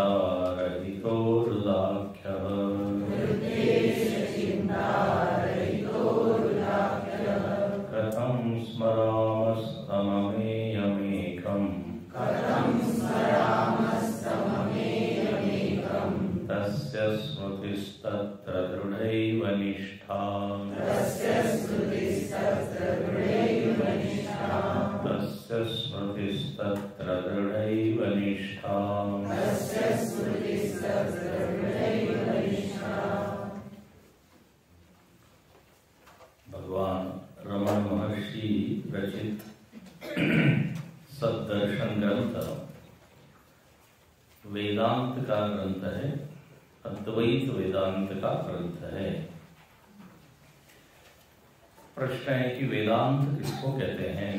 चिन्तारहितोरुदाख्यः कथं स्मरामस्तममेयमेकम् तस्य स्मृतिस्तत्र दृढैव निष्ठा तस्य स्मृतिस्तत्र दृढैव निष्ठा। भगवान रमण महर्षि रचित सद्दर्शन ग्रंथ वेदांत का ग्रंथ है, अद्वैत वेदांत का ग्रंथ है। प्रश्न है कि वेदांत किसको कहते हैं?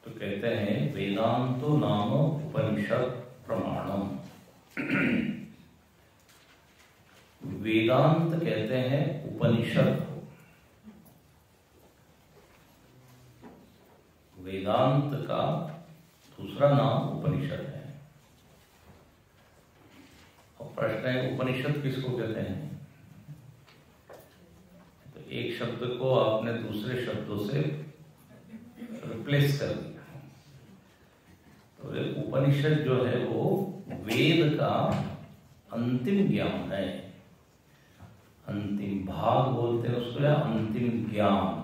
तो कहते हैं वेदांतो नाम उपनिषद प्रमाणम। वेदांत कहते हैं उपनिषद। वेदांत का दूसरा नाम उपनिषद है। और प्रश्न है उपनिषद किसको कहते हैं? तो एक शब्द को आपने दूसरे शब्दों से रिप्लेस कर दिया। तो उपनिषद जो है वो वेद का अंतिम ज्ञान है, अंतिम भाग बोलते हैं उसको, या अंतिम ज्ञान।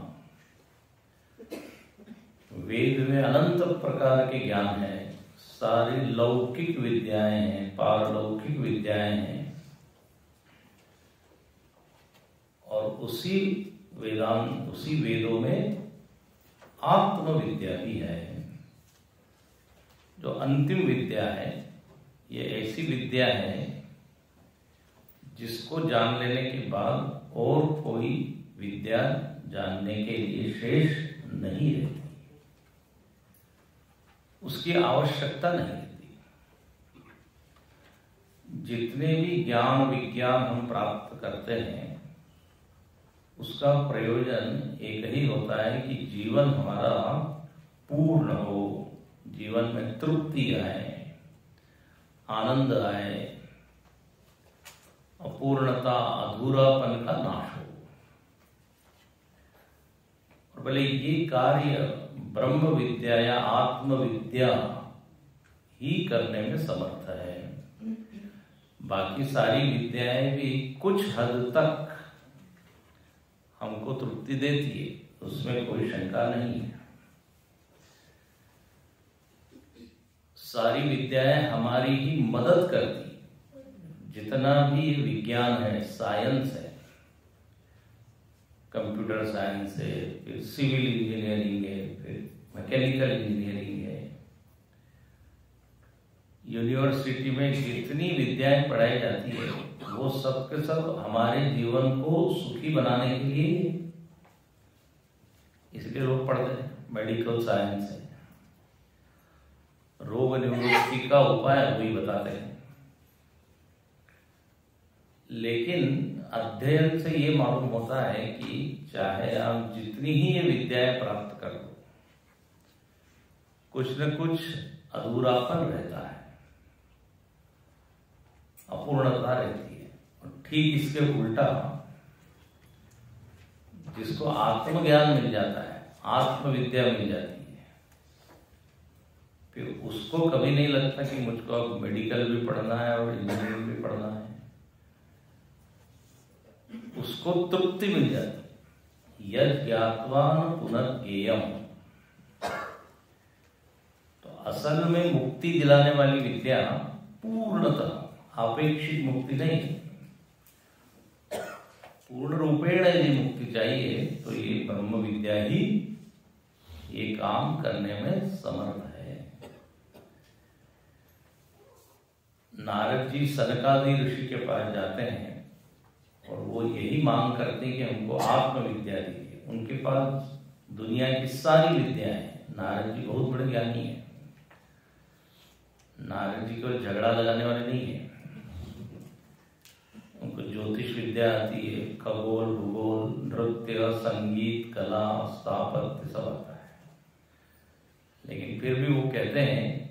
वेद में अनंत प्रकार के ज्ञान है, सारी लौकिक विद्याएं हैं, पारलौकिक विद्याएं हैं, और उसी वेदों में आत्मविद्या भी है। जो अंतिम विद्या है, ये ऐसी विद्या है जिसको जान लेने के बाद और कोई विद्या जानने के लिए शेष नहीं रहती, उसकी आवश्यकता नहीं रहती। जितने भी ज्ञान विज्ञान हम प्राप्त करते हैं उसका प्रयोजन एक ही होता है कि जीवन हमारा पूर्ण हो, जीवन में तृप्ति आए, आनंद आए, अपूर्णता अधूरापन का नाश हो। और भले ये कार्य ब्रह्म विद्या या आत्मविद्या ही करने में समर्थ है। बाकी सारी विद्याएं भी कुछ हद तक हमको तृप्ति देती है, उसमें कोई शंका नहीं है। सारी विद्याएं हमारी ही मदद करती। जितना भी विज्ञान है, साइंस है, कंप्यूटर साइंस है, फिर सिविल इंजीनियरिंग है, फिर मैकेनिकल इंजीनियरिंग है, यूनिवर्सिटी में जितनी विद्याएं पढ़ाई जाती है वो सब के सब हमारे जीवन को सुखी बनाने के लिए, इसलिए लोग पढ़ते हैं। मेडिकल साइंस है, रोग निवृत्ति का उपाय वही बताते हैं। लेकिन अध्ययन से ये मालूम होता है कि चाहे आप जितनी ही ये विद्याएं प्राप्त कर लो, कुछ न कुछ अधूरापन रहता है, अपूर्णता रहती है। और ठीक इसके उल्टा जिसको आत्मज्ञान मिल जाता है, आत्मविद्या मिल जाती है, फिर उसको कभी नहीं लगता कि मुझको अब मेडिकल भी पढ़ना है और इंजीनियरिंग भी पढ़ना है। उसको तृप्ति मिल जाती है। यद ज्ञात्वान पुनर्ज्ञेयम्। तो असल में मुक्ति दिलाने वाली विद्या पूर्णतः अपेक्षित मुक्ति नहीं है। पूर्ण रूपेण यदि मुक्ति चाहिए तो ये ब्रह्म विद्या ही ये काम करने में समर्थ है। नारद जी सनकादि ऋषि के पास जाते हैं और वो यही मांग करते हैं कि हमको आत्मविद्या दीजिए। उनके पास दुनिया की सारी विद्या है। नारद जी बहुत बड़े ज्ञानी हैं। नारद जी को झगड़ा लगाने वाले नहीं है। उनको ज्योतिष विद्या आती है, खगोल भूगोल, नृत्य, संगीत, कला, स्थापत्य सब आता है। लेकिन फिर भी वो कहते हैं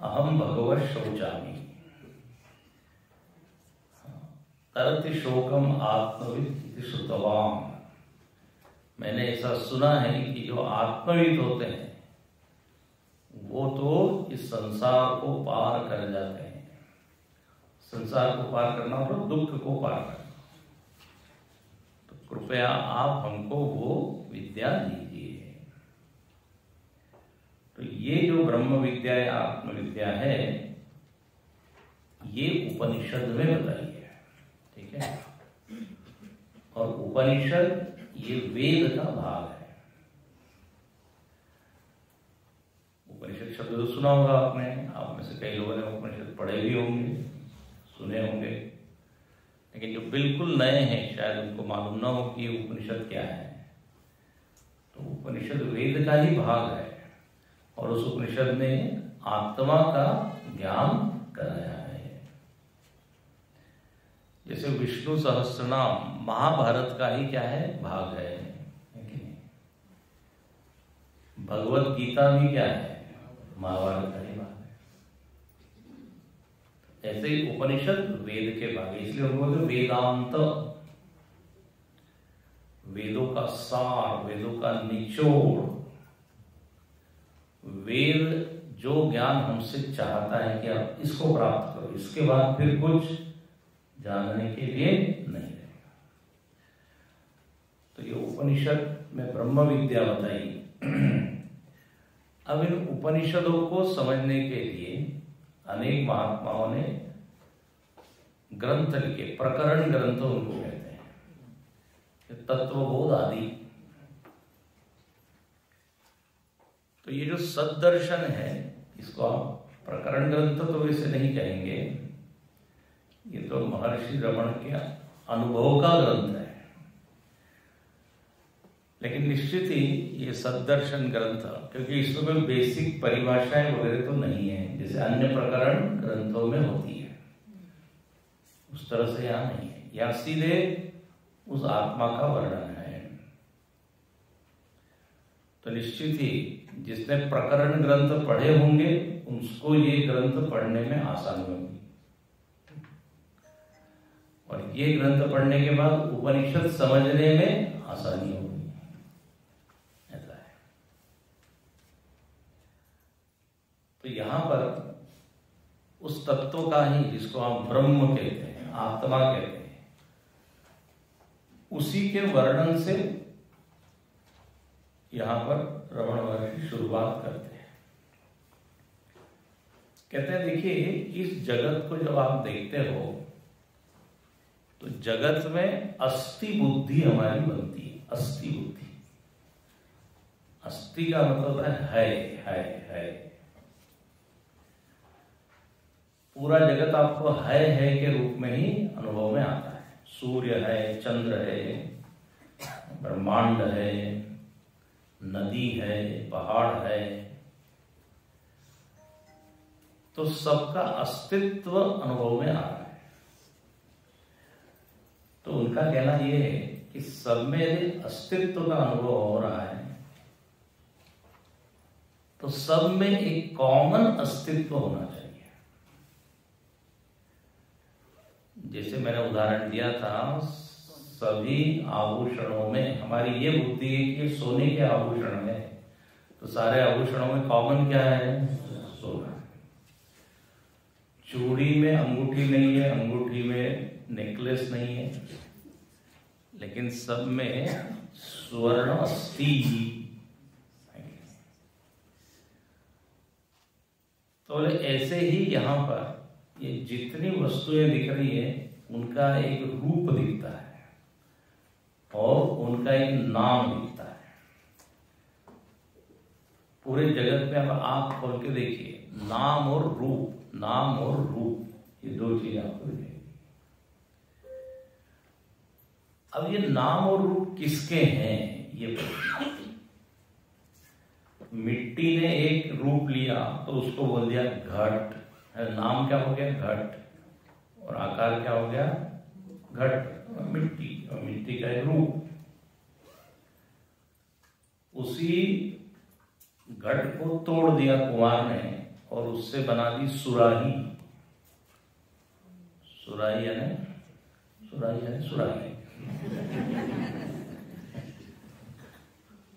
अहम भगवत शौचामि, तरति शोकम आत्मविद श्रुतवाम। मैंने ऐसा सुना है कि जो आत्मविद होते हैं वो तो इस संसार को पार कर जाते हैं। संसार को पार करना मतलब दुख को पार करना। तो कृपया आप हमको वो विद्या दीजिए। तो ये जो ब्रह्म विद्या या आत्मविद्या है ये उपनिषद में बताई है, ठीक है। और उपनिषद ये वेद का भाग है। उपनिषद शब्द तो सुना होगा आपने, आप में से कई लोगों ने उपनिषद पढ़े भी होंगे, सुने होंगे, लेकिन जो बिल्कुल नए हैं शायद उनको मालूम ना हो कि उपनिषद क्या है। तो उपनिषद वेद का ही भाग है और उस उपनिषद ने आत्मा का ज्ञान कराया है। जैसे विष्णु सहस्त्रनाम महाभारत का ही क्या है, भाग है कि नहीं? भगवत गीता भी क्या है, महाभारत का ही भाग है। ऐसे ही उपनिषद वेद के भाग है, इसलिए उनको वेदांत, वेदों का सार, वेदों का निचोड़। वेद जो ज्ञान हमसे चाहता है कि आप इसको प्राप्त करो, इसके बाद फिर कुछ जानने के लिए नहीं रहेगा। तो ये उपनिषद में ब्रह्म विद्या बताई। अब इन उपनिषदों को समझने के लिए अनेक महात्माओं ने ग्रंथ लिखे, प्रकरण ग्रंथ उनको कहते हैं, तत्वबोध आदि। तो ये जो सद्दर्शन है इसको आप प्रकरण ग्रंथ तो वैसे नहीं कहेंगे, ये तो महर्षि रमण के अनुभव का ग्रंथ है। लेकिन निश्चित ही ये सद्दर्शन ग्रंथ, क्योंकि इसमें कोई बेसिक परिभाषाएं वगैरह तो नहीं है जैसे अन्य प्रकरण ग्रंथों में होती है, उस तरह से यहाँ नहीं है। यहाँ सीधे उस आत्मा का वर्णन है। तो निश्चित ही जिसने प्रकरण ग्रंथ पढ़े होंगे उसको ये ग्रंथ पढ़ने में आसानी होगी, और ये ग्रंथ पढ़ने के बाद उपनिषद समझने में आसानी होगी, ऐसा है। तो यहां पर उस तत्व का ही, जिसको हम ब्रह्म कहते हैं, आत्मा कहते हैं, उसी के वर्णन से यहां पर रमण महर्षि शुरुआत करते हैं। कहते हैं देखिए, इस जगत को जब आप देखते हो तो जगत में अस्थि बुद्धि हमारी बनती है। अस्थि बुद्धि, अस्थि का मतलब है। पूरा जगत आपको है के रूप में ही अनुभव में आता है। सूर्य है, चंद्र है, ब्रह्मांड है, नदी है, पहाड़ है, तो सबका अस्तित्व अनुभव में आ रहा है। तो उनका कहना यह है कि सब में यदि अस्तित्व का अनुभव हो रहा है तो सब में एक कॉमन अस्तित्व होना चाहिए। जैसे मैंने उदाहरण दिया था, सभी आभूषणों में हमारी ये बुद्धि है कि सोने के आभूषण है, तो सारे आभूषणों में कॉमन क्या है, सोना। चूड़ी में अंगूठी नहीं है, अंगूठी में नेकलेस नहीं है, लेकिन सब में स्वर्ण अस्थि। तो ऐसे ही यहां पर ये जितनी वस्तुएं दिख रही है उनका एक रूप दिखता है और उनका एक नाम दिखता है। पूरे जगत में अब आप खोल के देखिए, नाम और रूप, नाम और रूप, ये दो चीजें आपको दिखेंगी। अब ये नाम और रूप किसके हैं, ये मिट्टी ने एक रूप लिया तो उसको बोल दिया घट, नाम क्या हो गया, घट, और आकार क्या हो गया, घट, मिट्टी, और मिट्टी का एक रूप। उसी घट को तोड़ दिया कुमार ने और उससे बना दी सुराही। सुराही यानी सुराही।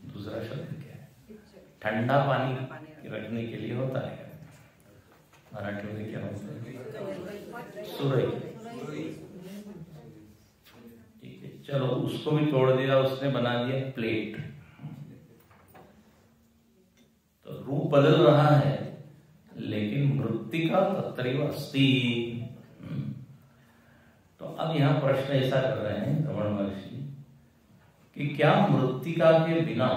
दूसरा शब्द क्या है? ठंडा पानी रखने के लिए होता है, मराठी में क्या होता है? सुराही। ठीक है, चलो उसको भी तोड़ दिया, उसने बना दिया प्लेट। तो रूप बदल रहा है, लेकिन मृत्तिका तत्रैव अस्ति। तो अब यहाँ प्रश्न ऐसा कर रहे हैं रमण महर्षि कि क्या मृत्तिका के बिना,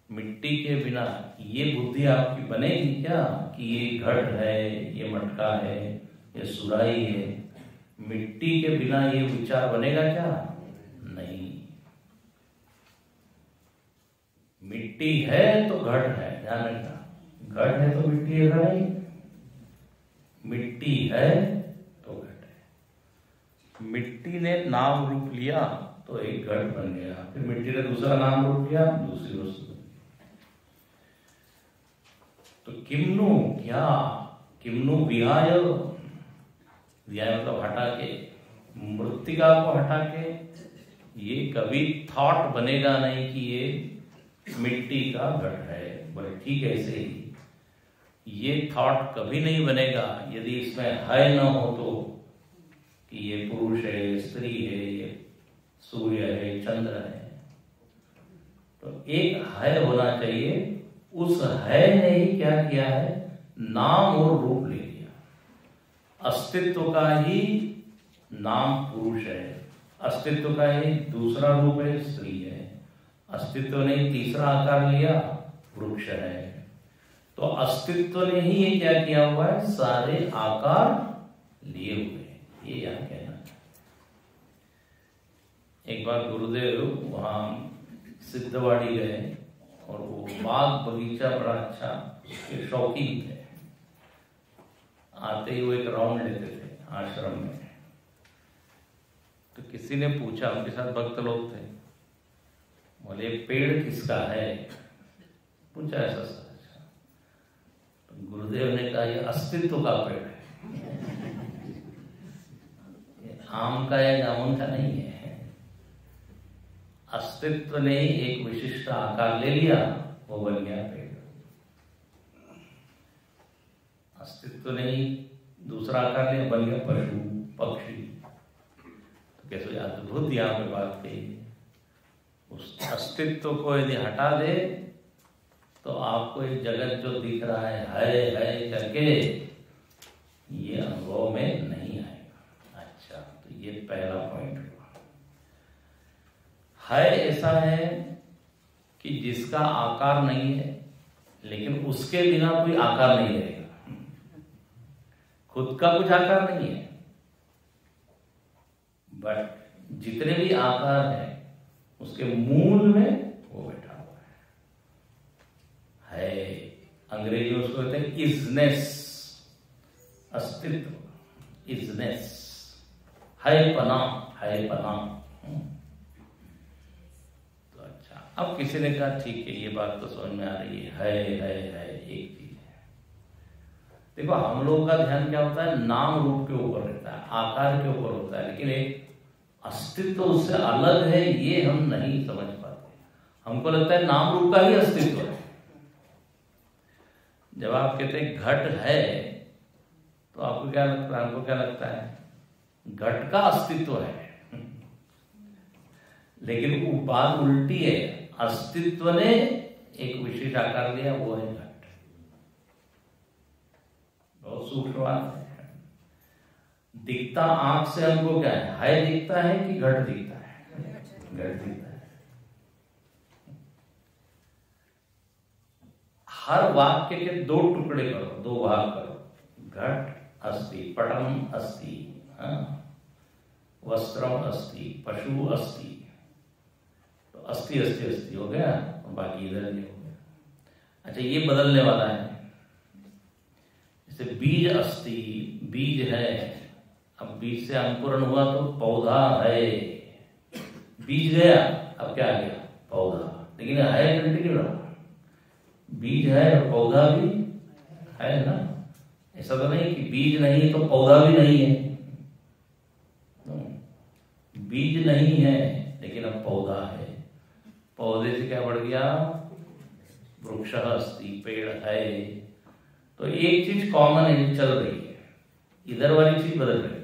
मिट्टी के बिना ये बुद्धि आपकी बनेगी क्या कि ये घट है, ये मटका है, ये सुराही है? मिट्टी के बिना ये विचार बनेगा क्या? नहीं। मिट्टी है तो घट है, ध्यान रखना। घट है तो मिट्टी है नहीं, मिट्टी है तो घट है। मिट्टी ने नाम रूप लिया तो एक घट बन गया, फिर मिट्टी ने दूसरा नाम रूप लिया, दूसरी वस्तु। तो किम्नु क्या, किम्नु विहाय, विहाय मतलब हटा के, मृत्तिका को हटा के ये कभी थॉट बनेगा नहीं कि ये मिट्टी का घट है। बोले ठीक है, ऐसे ही ये थॉट कभी नहीं बनेगा यदि इसमें है न हो तो, कि ये पुरुष है, स्त्री है, ये सूर्य है, चंद्र है। तो एक है होना चाहिए। उस है ने ही क्या किया है? नाम और रूप ले लिया। अस्तित्व का ही नाम पुरुष है, अस्तित्व का ही दूसरा रूप है स्त्री है, अस्तित्व ने तीसरा आकार लिया वृक्ष है। तो अस्तित्व ने ही ये क्या किया हुआ है? सारे आकार लिए हुए हैं। ये याद कहना। एक बार गुरुदेव वहां सिद्धवाड़ी गए और वो बाग बगीचा बड़ा अच्छा, उसके शौकीन थे। आते ही वो एक राउंड लेते थे आश्रम में। तो किसी ने पूछा, उनके साथ भक्त लोग थे, बोले पेड़ किसका है? पूछा ऐसा सच। तो गुरुदेव ने कहा ये अस्तित्व का पेड़ है, आम का या जामुन का नहीं है। अस्तित्व ने एक विशिष्ट आकार ले लिया, वो बन गया पेड़। अस्तित्व ने ही दूसरा आकार लिया, बन गया पशु पक्षी। तो कैसे अद्भुत यहाँ पे बात कही। उस अस्तित्व को यदि हटा दे तो आपको ये जगत जो दिख रहा है करके, ये अनुभव में नहीं आएगा। अच्छा, तो ये पहला पॉइंट हुआ। है ऐसा है कि जिसका आकार नहीं है, लेकिन उसके बिना कोई आकार नहीं रहेगा। खुद का कुछ आकार नहीं है, बट जितने भी आकार है उसके मूल में वो बैठा हुआ है। अंग्रेजी में उसको कहते हैं इजनेस, अस्तित्व, इजनेस, है पना। तो अच्छा, अब किसी ने कहा ठीक है, ये बात तो समझ में आ रही है, एक चीज है। देखो हम लोगों का ध्यान क्या होता है? नाम रूप के ऊपर रहता है, आकार के ऊपर होता है, लेकिन एक अस्तित्व उससे अलग है, ये हम नहीं समझ पाते। हमको लगता है नाम रूप का ही अस्तित्व है। जब आप कहते हैं घट है, तो आपको क्या लगता है? हमको क्या लगता है? घट का अस्तित्व है, लेकिन वो बात उल्टी है। अस्तित्व ने एक विशेष आकार लिया, वो है घट। बहुत सूक्ष्म बात है। दिखता आंख से हमको क्या है दिखता है कि घट दिखता है? घट दिखता है। हर वाक्य के दो टुकड़े करो, दो भाग करो। घट अस्ति, पटम अस्ति, वस्त्रम अस्ति, पशु अस्ति। तो अस्ति अस्ति अस्ति हो गया, और बाकी इधर ये हो गया। अच्छा, ये बदलने वाला है। जैसे बीज अस्ति, बीज है, अब बीज से अंकुरण हुआ तो पौधा है। बीज गया, अब क्या गया? पौधा। लेकिन है कंटिन्यू रहा। बीज है और पौधा भी है ना। ऐसा तो नहीं कि बीज नहीं तो पौधा भी नहीं है। बीज नहीं है लेकिन अब पौधा है। पौधे से क्या बढ़ गया? वृक्ष अस्ति, पेड़ है। तो एक चीज कॉमन है, चल रही है, इधर वाली चीज बदल रही है।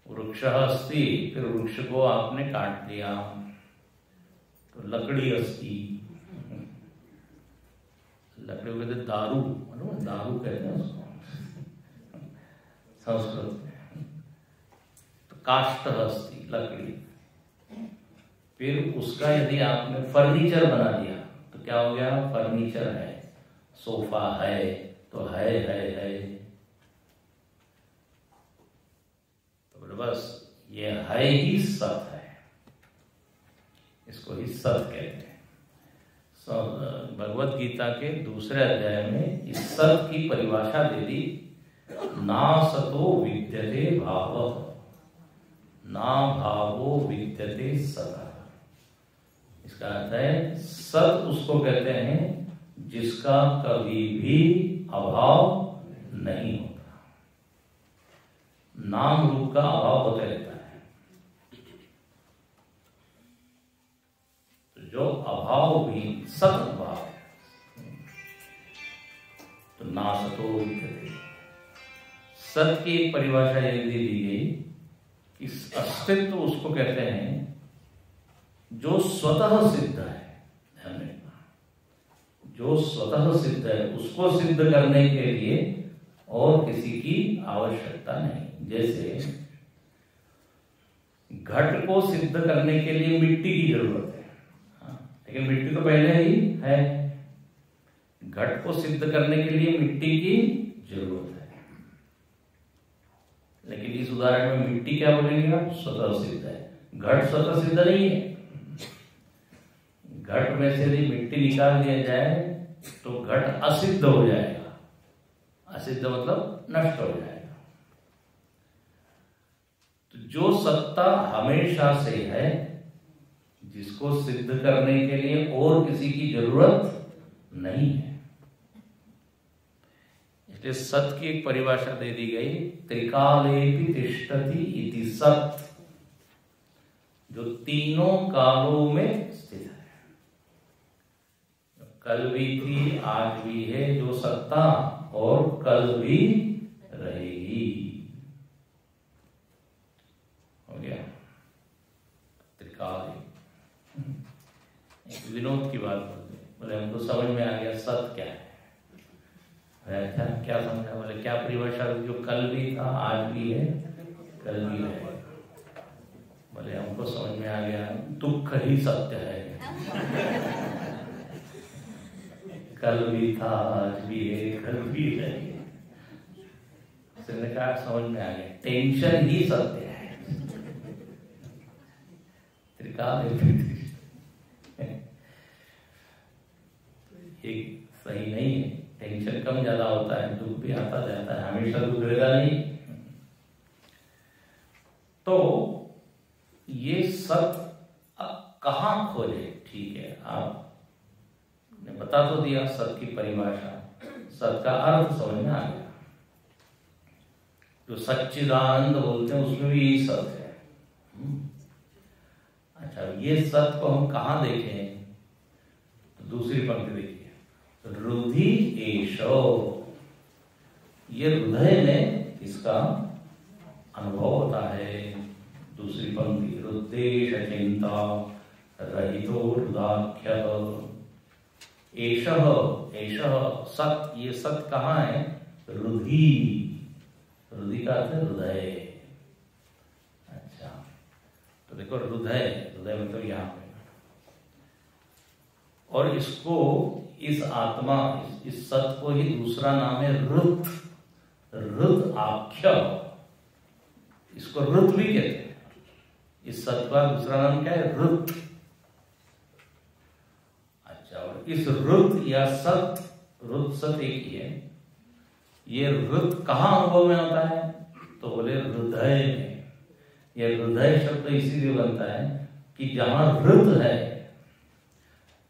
वृक्ष अस्ति, फिर वृक्ष को आपने काट दिया तो लकड़ी अस्ति। लकड़ी को कहते दारू, दारू कहते हैं उसको संस्कृत में। तो काष्ठ अस्ति, लकड़ी। फिर उसका यदि आपने फर्नीचर बना दिया तो क्या हो गया? फर्नीचर है, सोफा है, तो है। तो बस ये है ही सत है, इसको ही सत कहते हैं। भगवत गीता के दूसरे अध्याय में इस सत की परिभाषा दे दी, ना सतो विद्यते भावः, ना भावो विद्यते सतः। इसका अर्थ है सत उसको कहते हैं जिसका कभी भी अभाव नहीं होता। नाम रूप का अभाव होता रहता है, तो जो अभाव भी सत भाव है। तो ना सतो विद्यते, सत की एक परिभाषा यह दी गई कि अस्तित्व उसको कहते हैं जो स्वतः सिद्ध है। ध्यान रखना, जो स्वतः सिद्ध है उसको सिद्ध करने के लिए और किसी की आवश्यकता नहीं। जैसे घट को सिद्ध करने के लिए मिट्टी की जरूरत है, लेकिन मिट्टी तो पहले ही है। घट को सिद्ध करने के लिए मिट्टी की जरूरत है, लेकिन इस उदाहरण में मिट्टी क्या बोलेंगे आप? स्वतः सिद्ध है। घट स्वतः सिद्ध नहीं है। घट में से यदि मिट्टी निकाल दिया जाए तो घट असिद्ध हो जाएगा। असिद्ध मतलब नष्ट हो जाएगा। तो जो सत्ता हमेशा से है, जिसको सिद्ध करने के लिए और किसी की जरूरत नहीं है, इसलिए सत की एक परिभाषा दे दी गई, त्रिकालेपि तिष्ठति इति सत्, जो तीनों कालों में स्थित है। कल भी थी, आज भी है जो सत्ता, और कल भी रहेगी। हो गया त्रिकाल। विनोद की बात बोले, हमको समझ में आ गया सत क्या है। अच्छा क्या समझा? बोले क्या परिभाषा? जो कल भी था, आज भी है, कल भी रहेगा। बोले हमको समझ में आ गया, दुख ही सत्य है। कल भी था, आज भी है, कल भी है। उसने कहा समझ में आ गया, टेंशन ही सत्य है। त्रिकाल एक सही नहीं है। टेंशन कम ज्यादा होता है, दुख भी आता जाता है, हमेशा दुख रहेगा नहीं। तो ये सत कहाँ खोजे? ठीक है, आपने बता तो दिया सत की परिभाषा, सत का अर्थ समझ में आ गया। जो सच्चिदानंद बोलते हैं उसमें भी यही सत है। अच्छा, ये सत को हम कहाँ देखें? तो दूसरी पंक्ति देखिए, रुधि एषो, ये हृदय में इसका अनुभव होता है। दूसरी पंक्ति, रुद्देश चिंता रहितो हृदाख्यः। एषः सत, ये सत कहाँ है? रुधि, रुधि का अर्थ है हृदय। अच्छा, तो देखो हृदय, हृदय मतलब यहाँ पे, और इसको, इस आत्मा, इस सत को ही दूसरा नाम है रुत, रुत आख्य। इसको रुत भी कहते हैं। इस सत का दूसरा नाम क्या है? रुत। अच्छा, और इस रुत या सत, रुत सत एक ही है। ये रुत कहाँ अनुभव में होता है? तो बोले हृदय में। ये हृदय शब्द इसीलिए बनता है कि जहां रुत है,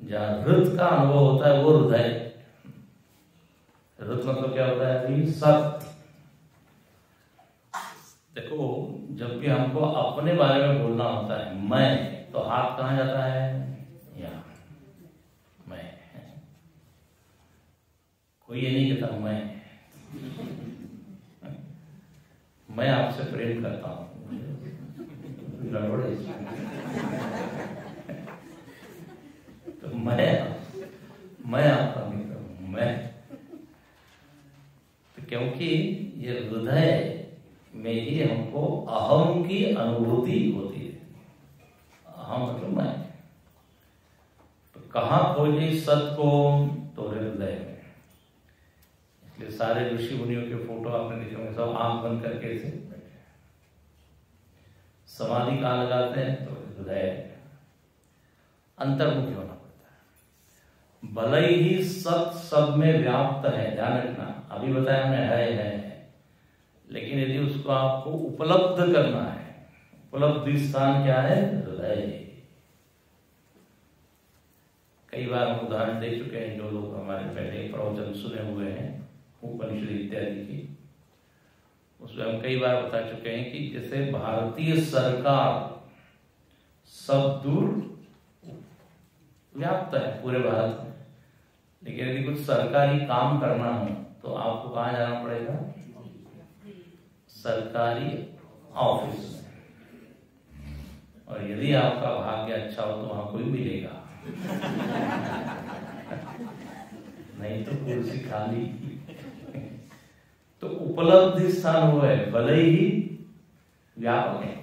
जहां रुत का अनुभव होता है वो हृदय। रुत मतलब क्या होता है अभी? सत्य। देखो, जब भी हमको अपने बारे में बोलना होता है मैं, तो हाथ कहाँ जाता है? यहाँ। मैं। कोई ये नहीं कहता मैं आपसे प्रेम करता हूं, गड़बड़ है। तो मैं आपका मित्र हूं, मैं। तो क्योंकि ये हृदय में ही हमको अहम की अनुभूति होती है। अहम मतलब मैं। तो कहाँ खोजे सत्य को? तो हृदय में। इसलिए सारे ऋषि मुनियों के फोटो आपने देखे होंगे, सब आंख बंद करके ऐसे बैठे। समाधि कहाँ लगाते हैं? तो हृदय। अंतर्मुखी होना पड़ता है। भले ही सत्य सब में व्याप्त है, ध्यान रखना, अभी बताया हमने है, लेकिन यदि उसको आपको उपलब्ध करना है, उपलब्धि स्थान क्या है? हृदय। कई बार हम उदाहरण दे चुके हैं, जो लोग हमारे पहले प्रवचन सुने हुए हैं उपनिषद इत्यादि की, उसमें हम कई बार बता चुके हैं कि जैसे भारतीय सरकार सब दूर व्याप्त है पूरे भारत में, लेकिन यदि कुछ सरकारी काम करना हो तो आपको कहाँ जाना पड़ेगा? सरकारी ऑफिस में। और यदि आपका भाग्य अच्छा हो तो वहां कोई मिलेगा, नहीं तो कुर्सी खाली। तो उपलब्धि स्थान वो है, भले ही व्यापक है।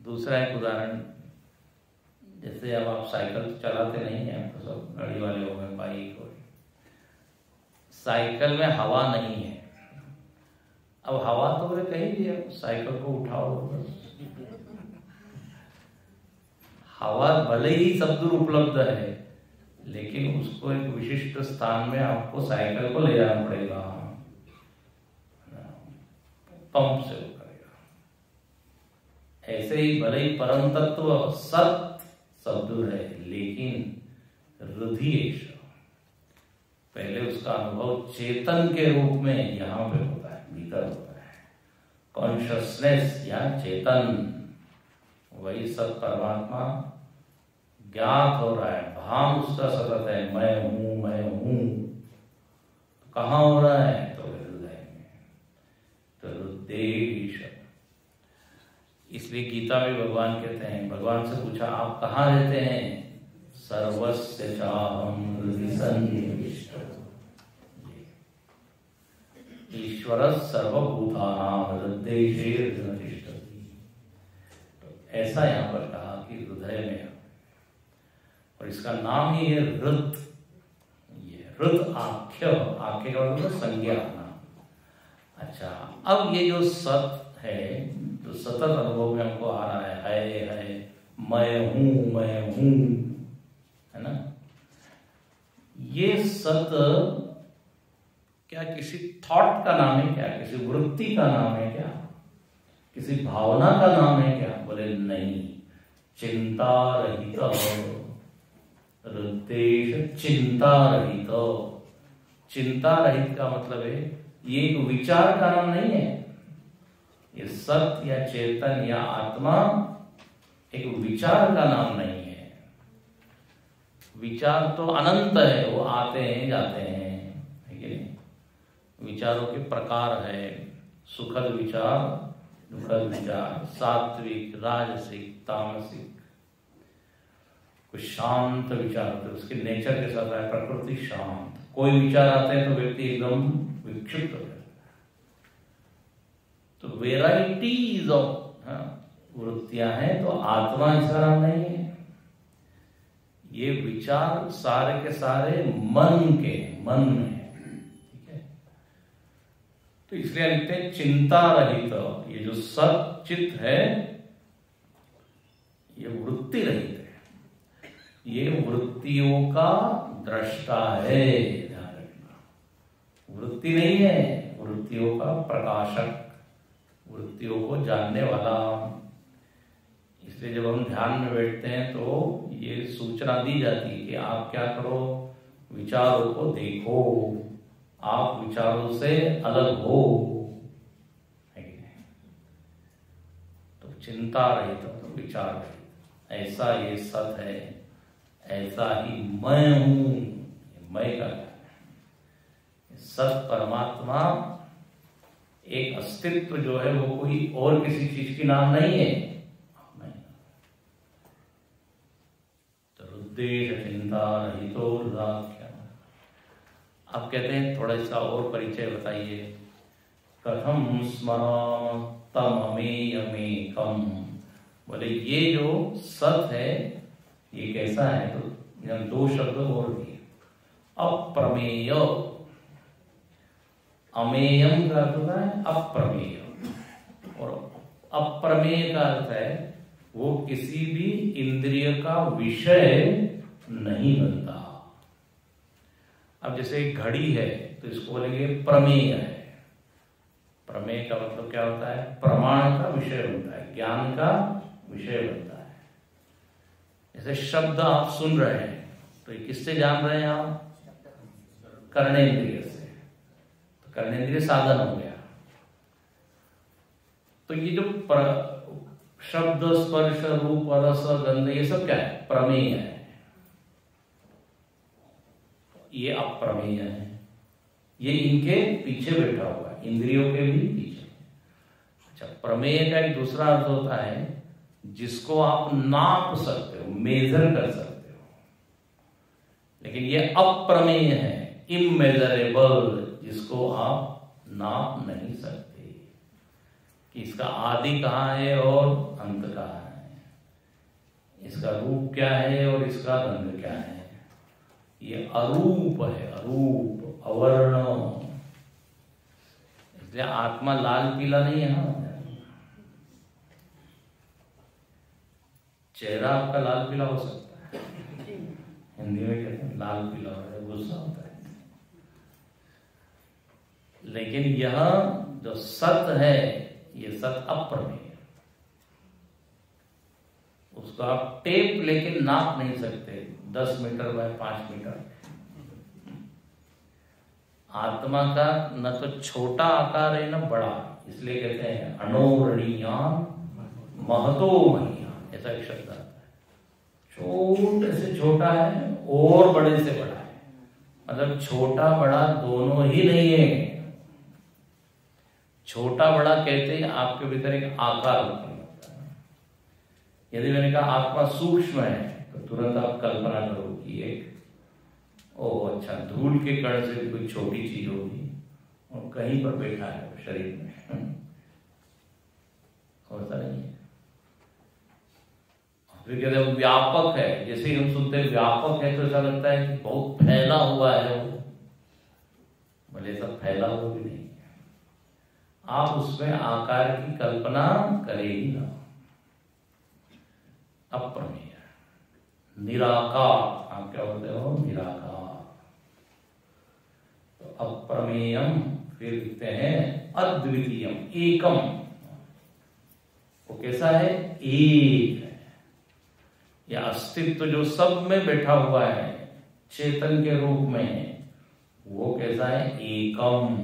दूसरा एक उदाहरण, जैसे अब आप साइकिल चलाते नहीं है, तो सब गाड़ी वाले हो गए, बाइक हो, साइकिल में हवा नहीं है। अब हवा तो बोले कहीं भी है, साइकिल को उठाओ बस। हवा भले ही सब दूर उपलब्ध है, लेकिन उसको एक विशिष्ट स्थान में आपको साइकिल को ले जाना पड़ेगा, पंप से करेगा। ऐसे ही भले ही परम तत्व सत्य सब दूर है, लेकिन हृदयेश पहले उसका अनुभव चेतन के रूप में यहाँ पे होता है, भीतर होता है। कॉन्शियसनेस या चेतन, वही सत परमात्मा ज्ञात हो रहा है, भान उसका सतत है, मैं हूं मैं हूं। तो कहाँ हो रहा है? तो हृदय में। तो हृदय, इसलिए गीता में भगवान कहते हैं, भगवान से पूछा आप कहाँ रहते हैं? सर्वस्य चाहं हृदि सन्निविष्टो। ईश्वर सर्वभूतानां हृदयेषु तिष्ठति। ऐसा यहाँ पर कहा कि हृदय में, और इसका नाम ही है हृद। ये हृद आख्य, आख्य का मतलब संज्ञा नाम। अच्छा, अब ये जो सत है, जो सतत अनुभव में हमको आ रहा है, मैं हूं, है ना? ये सत क्या किसी थॉट का नाम है क्या? किसी वृत्ति का नाम है क्या? किसी भावना का नाम है क्या? बोले नहीं, चिंता रहित हृदय, चिंता रहित। चिंता रहित का मतलब है ये एक विचार का नाम नहीं है। ये सत्य या चेतन या आत्मा एक विचार का नाम नहीं है। विचार तो अनंत है, वो आते हैं जाते हैं, है कि नहीं? विचारों के प्रकार है, सुखद विचार, दुखद विचार, सात्विक, राजसिक, तामसिक। कुछ शांत विचार होते हैं, उसके नेचर के साथ है, प्रकृति शांत। कोई विचार आते हैं तो व्यक्ति एकदम विक्षिप्त हो जाता है। तो वेराइटीज ऑफ वृत्तियां हैं, तो आत्मा इसका नाम नहीं है। ये विचार सारे के सारे मन में है, ठीक है? तो इसलिए लिखते हैं चिंता रहित। ये जो सच्चित है ये वृत्ति रहित है, ये वृत्तियों का दृष्टा है, ध्यान रखना। वृत्ति नहीं है, वृत्तियों का प्रकाशक, वृत्तियों को जानने वाला। इसलिए जब हम ध्यान में बैठते हैं तो ये सूचना दी जाती है कि आप क्या करो, विचारों को देखो, आप विचारों से अलग हो, है कि नहीं? तो चिंता रहित तो विचार रहित, ऐसा ये सत है, ऐसा ही मैं हूं। मैं का सत परमात्मा एक अस्तित्व जो है वो कोई और किसी चीज की नाम नहीं है। तो उद्देश्य चिंता रहितो हृदाख्या। अब कहते हैं थोड़ा सा और परिचय बताइए। कथम स्मराम तम अमेयमेकम। बोले ये जो सत है ये कैसा है, तो दो शब्द और दिए। अप्रमेय, अमेयम का अर्थ होता है अप्रमेय, और अप्रमेय का अर्थ है वो किसी भी इंद्रिय का विषय नहीं बनता। अब जैसे एक घड़ी है तो इसको बोलेंगे प्रमेय है। प्रमेय का मतलब क्या होता है? प्रमाण का विषय बनता है, ज्ञान का विषय बनता है। जैसे शब्द आप सुन रहे हैं तो ये किससे जान रहे हैं आप? कर्णेंद्रिय से। तो कर्णेंद्रिय साधन हो गया। तो ये जो शब्द स्पर्श रूप रस गंध ये सब क्या है? प्रमेय है। ये अप्रमेय है, ये इनके पीछे बैठा हुआ है, इंद्रियों के भी पीछे। अच्छा, प्रमेय का एक दूसरा अर्थ होता है जिसको आप नाप सकते हो, मेजर कर सकते हो। लेकिन ये अप्रमेय है, इमेजरेबल, जिसको आप नाप नहीं सकते कि इसका आदि कहाँ है और अंत कहाँ है, इसका रूप क्या है और इसका गंध क्या है। ये अरूप है, अरूप, अवर्ण। इसलिए आत्मा लाल पीला नहीं है ना। चेहरा आपका लाल पीला हो सकता है, हिंदी में कहते हैं लाल पीला हो है, गुस्सा होता है। लेकिन यह जो सत है ये सत अप्रमेय है। उसको आप टेप लेके नाप नहीं सकते 10 मीटर बाय 5 मीटर। आत्मा का न तो छोटा आकार है न बड़ा, इसलिए कहते हैं अणोरणीयान महतो महीयान, ऐसा एक शब्द आता है। छोटे से छोटा है और बड़े से बड़ा है, मतलब छोटा बड़ा दोनों ही नहीं है। छोटा बड़ा कहते हैं आपके भीतर एक आकार उत्पन्न होता है। यदि मैंने कहा आत्मा सूक्ष्म है तो तुरंत आप कल्पना करो कि एक अच्छा धूल के कण से भी कोई छोटी चीज होगी और कहीं पर बैठा है शरीर में, होता नहीं है। फिर कहते हैं व्यापक है, जैसे ही हम सुनते हैं व्यापक है तो ऐसा लगता है कि बहुत फैला हुआ है वो, भले सब फैला हुआ भी नहीं। आप उसमें आकार की कल्पना करें ही ना। अप्रमेय, निराकार, आप क्या बोलते हो? निराकार। तो अप्रमेयम, फिर लिखते हैं अद्वितीयम, एकम। वो कैसा है? एक है। यह अस्तित्व जो सब में बैठा हुआ है चेतन के रूप में, वो कैसा है? एकम।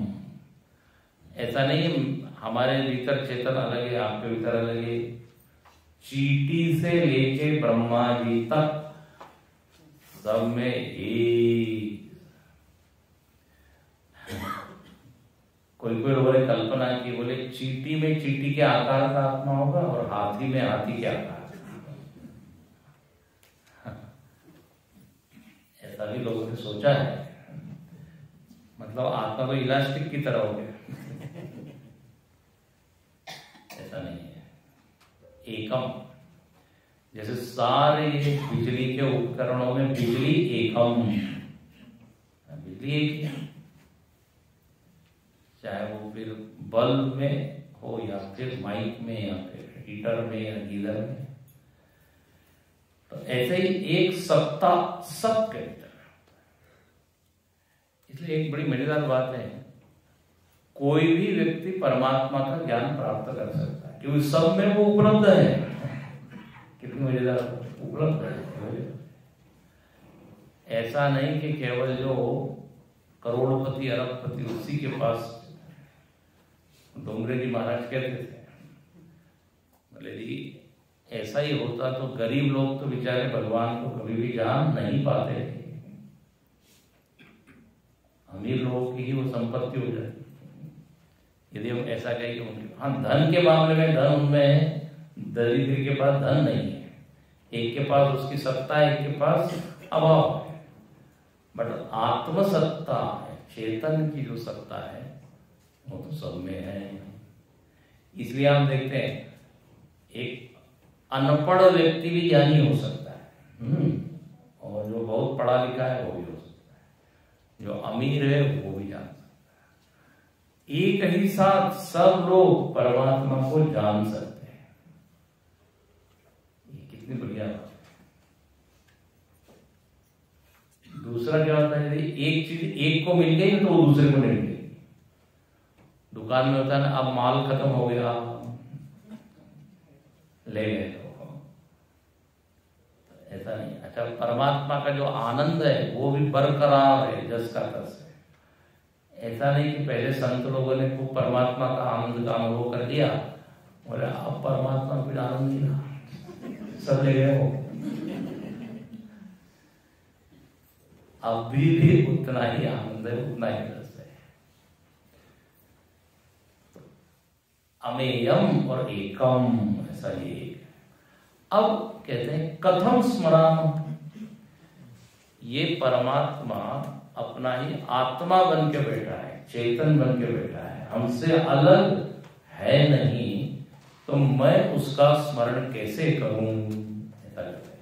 ऐसा नहीं हमारे भीतर चेतन अलग है, आपके भीतर अलग है। चींटी से लेके ब्रह्मा जी तक सब में एक। कोई कोई लोगों ने कल्पना की, बोले चींटी में चींटी के आकार का आत्मा होगा और हाथी में हाथी के आकार। ऐसा भी लोगों ने सोचा है, मतलब आत्मा तो इलास्टिक की तरह हो गया। ऐसा नहीं है। एकम, जैसे सारे बिजली के उपकरणों में बिजली एकम, बिजली एक है। चाहे वो फिर बल्ब में हो या फिर माइक में या फिर हीटर में या गीजर में। तो ऐसे ही एक सत्ता सबके भीतर। इसलिए एक बड़ी मजेदार बात है, कोई भी व्यक्ति परमात्मा का ज्ञान प्राप्त कर सकता है क्योंकि सब में वो उपलब्ध है। कितनी मजेदार, उपलब्ध है। ऐसा नहीं कि केवल जो करोड़पति अरबपति उसी के पास। डोंगरे जी महाराज कहते थे, बोले जी ऐसा ही होता तो गरीब लोग तो बेचारे भगवान को कभी भी जान नहीं पाते, अमीर लोगों की ही वो संपत्ति हो जाती। यदि हम ऐसा कहें कि उनके, हाँ धन के मामले में धन उनमें है, दरिद्र के पास धन नहीं है, एक के पास उसकी सत्ता है, एक के पास अभाव है, बट आत्मसत्ता है, चेतन की जो सत्ता है वो तो सब में है। इसलिए हम देखते हैं एक अनपढ़ व्यक्ति भी ज्ञानी हो सकता है, और जो बहुत पढ़ा लिखा है वो भी हो सकता है, जो अमीर है वो भी जान सकता है। एक ही साथ सब लोग परमात्मा को जान सकते हैं, ये कितनी बढ़िया बात है। दूसरा क्या होता है, यदि एक चीज एक को मिल गई तो दूसरे को नहीं मिलेगी। दुकान में होता है ना, अब माल खत्म हो गया, ले गए तो ऐसा नहीं। अच्छा, परमात्मा का जो आनंद है वो भी बरकरार है, जस का तस है। ऐसा नहीं कि पहले संत लोगों ने खूब परमात्मा का आनंद का अनुभव कर लिया, बोले अब परमात्मा कुछ आनंद नहीं रहा, सब ले गए हो। अभी भी उतना ही आनंद है, उतना ही रस है। अमेयम और एकम, ऐसा ही एक। अब कहते हैं कथम स्मरण, ये परमात्मा अपना ही आत्मा बन के बैठा है, चेतन बन के बैठा है, हमसे अलग है नहीं, तो मैं उसका स्मरण कैसे करूं? ऐसा कहते हैं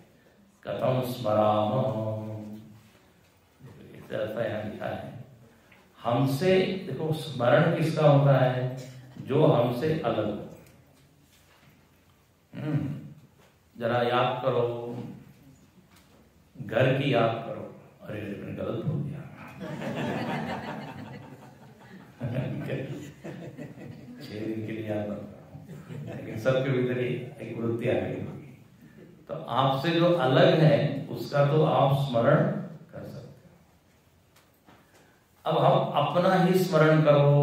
कथम स्मराम। ऐसा यहाँ लिखा है, हमसे, देखो स्मरण किसका होता है? जो हमसे अलग हो। जरा याद करो, घर की याद करो। अरे मैंने गलत बोल दिया। 6 दिन के लिए याद रखता, लेकिन सबके भीतर एक वृत्ति आ गई। तो आपसे जो अलग है उसका तो आप स्मरण कर सकते हो। अब हम अपना ही स्मरण करो,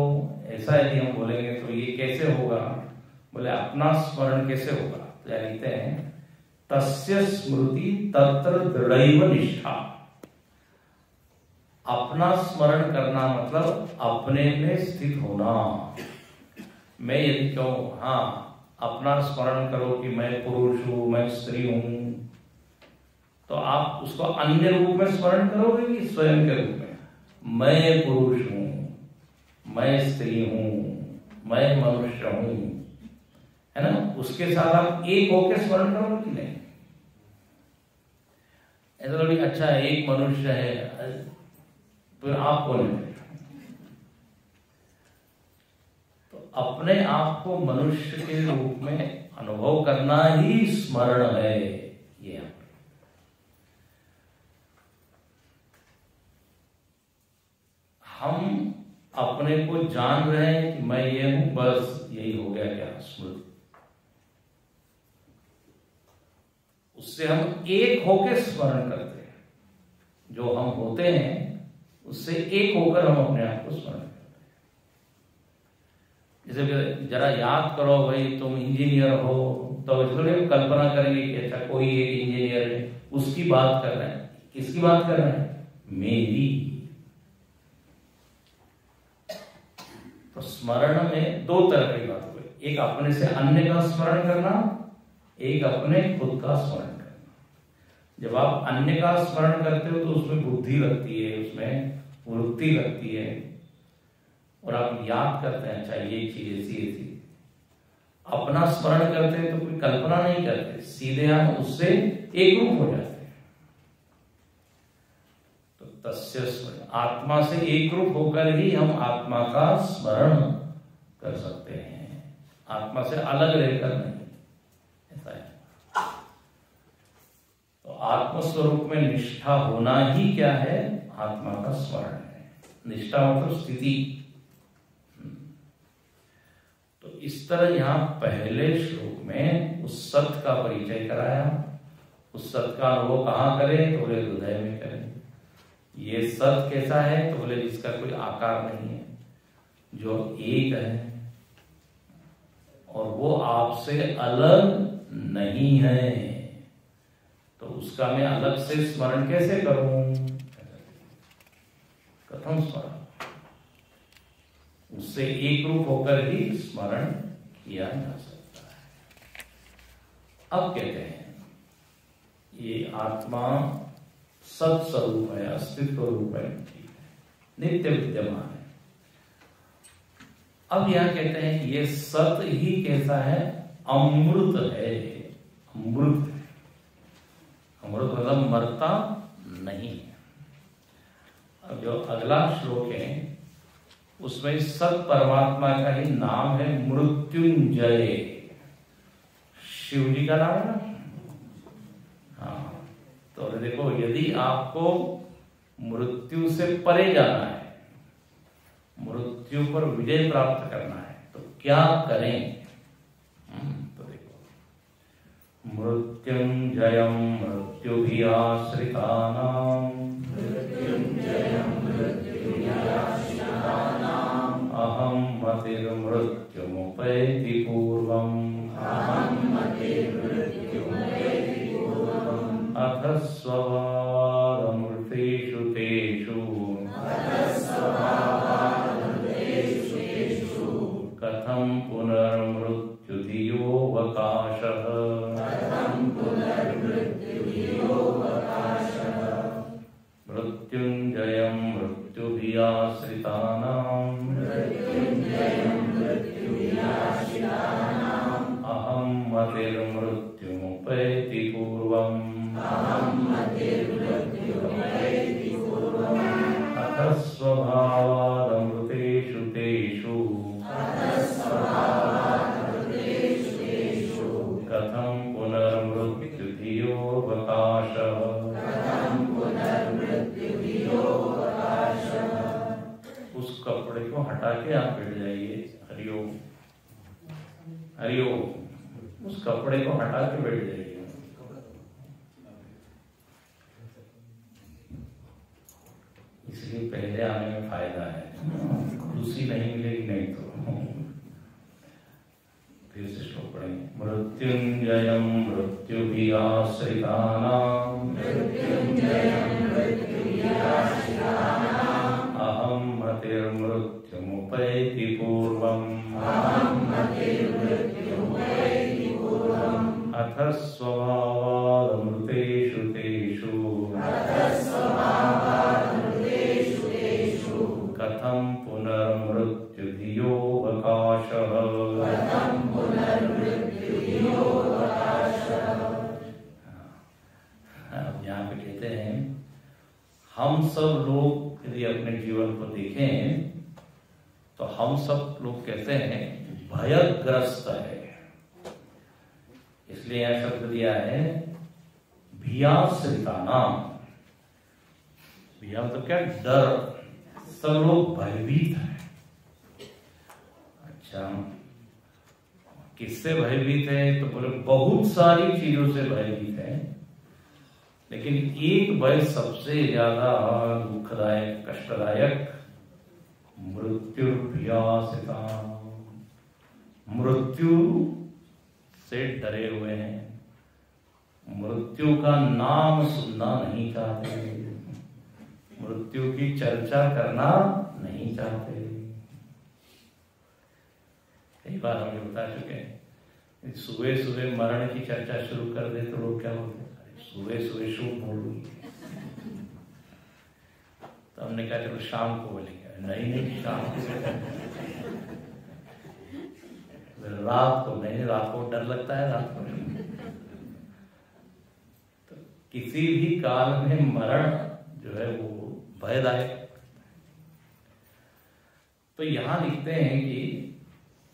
ऐसा यदि हम बोलेंगे तो ये कैसे होगा? बोले अपना स्मरण कैसे होगा? तो क्या लिखते हैं, तस्य स्मृति तत्र दृढ़ैव निष्ठा। अपना स्मरण करना मतलब अपने में स्थित होना। मैं यदि कहूं, हाँ अपना स्मरण करो कि मैं पुरुष हूं, मैं स्त्री हूं, तो आप उसको अन्य रूप में स्मरण करोगे कि स्वयं के रूप में? मैं पुरुष हूं, मैं स्त्री हूं, मैं मनुष्य हूं, है ना? उसके साथ आप एक होकर स्मरण करोगे कि नहीं? ऐसा तो अच्छा एक मनुष्य है, तो आप कौन है? तो अपने आप को मनुष्य के रूप में अनुभव करना ही स्मरण है। ये हम अपने को जान रहे हैं कि मैं ये हूं, बस यही हो गया क्या? स्मृति। उससे हम एक होकर स्मरण करते हैं, जो हम होते हैं उससे एक होकर हम अपने आप को स्मरण करते हैं। जैसे जरा याद करो भाई, तुम इंजीनियर हो, तो इसलिए कल्पना करेंगे कि अच्छा कोई एक इंजीनियर है, उसकी बात कर रहे हैं। किसकी बात कर रहे हैं? मेरी। तो स्मरण में दो तरह की बात हुई, एक अपने से अन्य का स्मरण करना, एक अपने खुद का स्मरण करना। जब आप अन्य का स्मरण करते हो तो उसमें बुद्धि लगती है, उसमें वृत्ति लगती है, और आप याद करते हैं अच्छा ये चीज ऐसी ऐसी। अपना स्मरण करते हैं तो कोई कल्पना नहीं करते, सीधे हम उससे एक रूप हो जाते हैं। तो तस्य स्मरण, आत्मा से एक रूप होकर ही हम आत्मा का स्मरण कर सकते हैं, आत्मा से अलग रहकर नहीं। ऐसा है। तो आत्मस्वरूप में निष्ठा होना ही क्या है? आत्मा का स्मरण है। निष्ठा मतलब स्थिति। तो इस तरह यहां पहले श्लोक में उस सत्य का परिचय कराया। उस सत्य का अनुभव कहां करें? तो हृदय में करें। ये सत कैसा है? तो बोले जिसका कोई आकार नहीं है, जो एक है और वो आपसे अलग नहीं है, तो उसका मैं अलग से स्मरण कैसे करूं? कथम स्मरण? उससे एक रूप होकर ही स्मरण किया जा सकता है। अब कहते हैं ये आत्मा सत्स्वरूप है, अस्तित्व रूप है, नित्य विद्यमान है। अब यह कहते हैं कि ये सत ही कैसा है? अमृत है। अमृत है, अमृत मतलब मरता नहीं है। अब जो अगला श्लोक है उसमें सत परमात्मा का ही नाम है मृत्युंजय। शिव जी का नाम है ना? हाँ, तो देखो यदि आपको मृत्यु से परे जाना है, मृत्यु पर विजय प्राप्त करना है, तो क्या करें? तो देखो, मृत्युंजयं मृत्युभिराश्रितानां अहं मतिर्मृत्युमुपैति पूर्वम् अथ स्वभावमृतेषु तेषु कथं पुनर्मृत्युधियोऽवकाशः। मृत्युंजयं मृत्युभिराश्रितानां अहं मतिर्मृत्युमुपैति पूर्वम् अथ स्वभावादमृतेषु तेषु कथं पुनर्मृत्युधियोऽवकाशः। उस कपड़े को हटा के आप बैठ जाइए। हरिओम हरिओम। उस कपड़े को हटा के बैठ जाइए। इसलिए पहले आने में फायदा है, खुशी नहीं मिलेगी नहीं तो। फिर से श्लोक पढ़ेंगे। मृत्युंजयं मृत्युभिराश्रितानां अहं मतिर्मृत्युमुपैति पूर्वम् अथ स्वभावादमृतेषु तेषु कथं पुनर्मृत्युधियोऽवकाशः। यहाँ पे कहते हैं हम सब लोग यदि अपने जीवन को देखें तो हम सब लोग कहते हैं भयग्रस्त है। इसलिए यह शब्द दिया है भियाश्रितानां। भिया मतलब क्या? डर। सब लोग भयभीत हैं। अच्छा, किससे भयभीत है? तो बोले बहुत सारी चीजों से भयभीत है, लेकिन एक भय सबसे ज्यादा दुखदायक, कष्टदायक, मृत्युर्भयासितानां। मृत्यु से डरे हुए हैं, मृत्यु का नाम सुनना नहीं चाहते, मृत्यु की चर्चा करना नहीं चाहते। कई बार हम बता चुके हैं, सुबह सुबह मरण की चर्चा शुरू कर दे तो लोग क्या बोलते हैं? सुबह सुबह शुभ बोलूंगी। तो हमने कहा चलो शाम को बोलेंगे। नहीं शाम को, रात को नहीं, रात को डर लगता है। रात को तो किसी भी काल में मरण जो है वो भयदायक। तो यहां लिखते हैं कि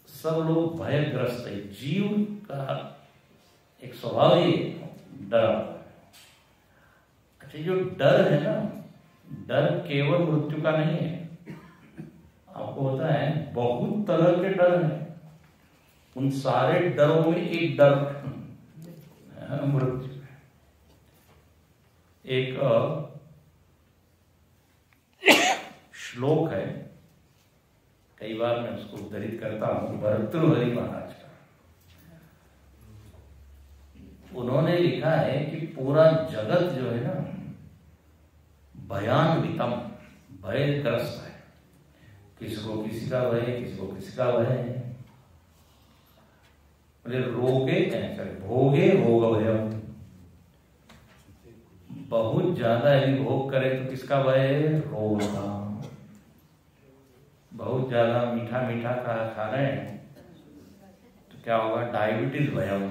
सब लोग भयग्रस्त है। जीव का एक स्वभाव ही डर। अच्छा, जो डर है ना, डर केवल मृत्यु का नहीं है। आपको होता है बहुत तरह के डर हैं। उन सारे डरों में एक डर मृत्यु। एक श्लोक है, कई बार मैं उसको उद्धृत करता हूं, भर्तृहरि महाराज का। उन्होंने लिखा है कि पूरा जगत जो है ना भयान्वितम, भयग्रस्त है। किसको किसी का भय, किसको किसी का भय है। रोगे भोगे रोग भयम, बहुत ज्यादा यदि भोग करे तो किसका भय है, रोग का। बहुत ज्यादा मीठा मीठा खा रहे हैं तो क्या होगा, डायबिटीज भयम।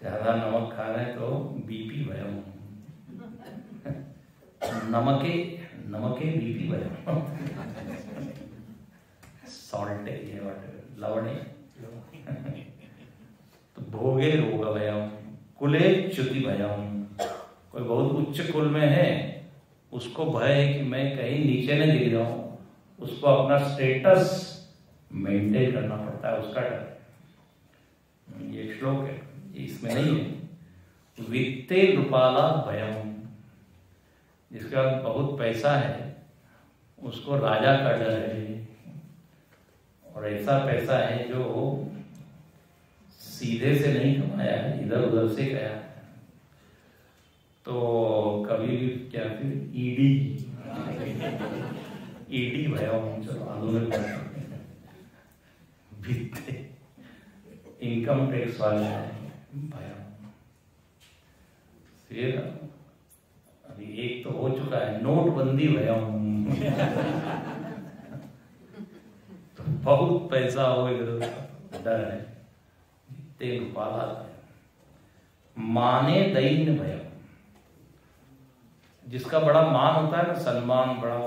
ज्यादा नमक खा रहे हैं तो बीपी भयम। नमके नमके बीपी भयम, सॉल्ट ये लवण। तो भोगे रोग भयम, कुले च्युति भयम। कोई बहुत उच्च कुल में है, उसको भय है कि मैं कहीं नीचे न गिर जाऊं, उसको अपना स्टेटस मेंटेन करना पड़ता है, उसका डर। ये श्लोक है, इसमें नहीं है। वित्ते रूपाला भयम, जिसका बहुत पैसा है उसको राजा का डर है, और ऐसा पैसा है जो सीधे से नहीं कमाया है, इधर उधर से गया है। तो कभी भी क्या फिर ईडी भयम, चलो आधुनिक वित्ते इनकम टैक्स वाले भयम। फिर अभी एक तो हो चुका है, नोटबंदी भयम। तो बहुत पैसा हो डर है। तेल पाला माने दैन्य भयम, जिसका बड़ा मान होता है ना, सम्मान बड़ा,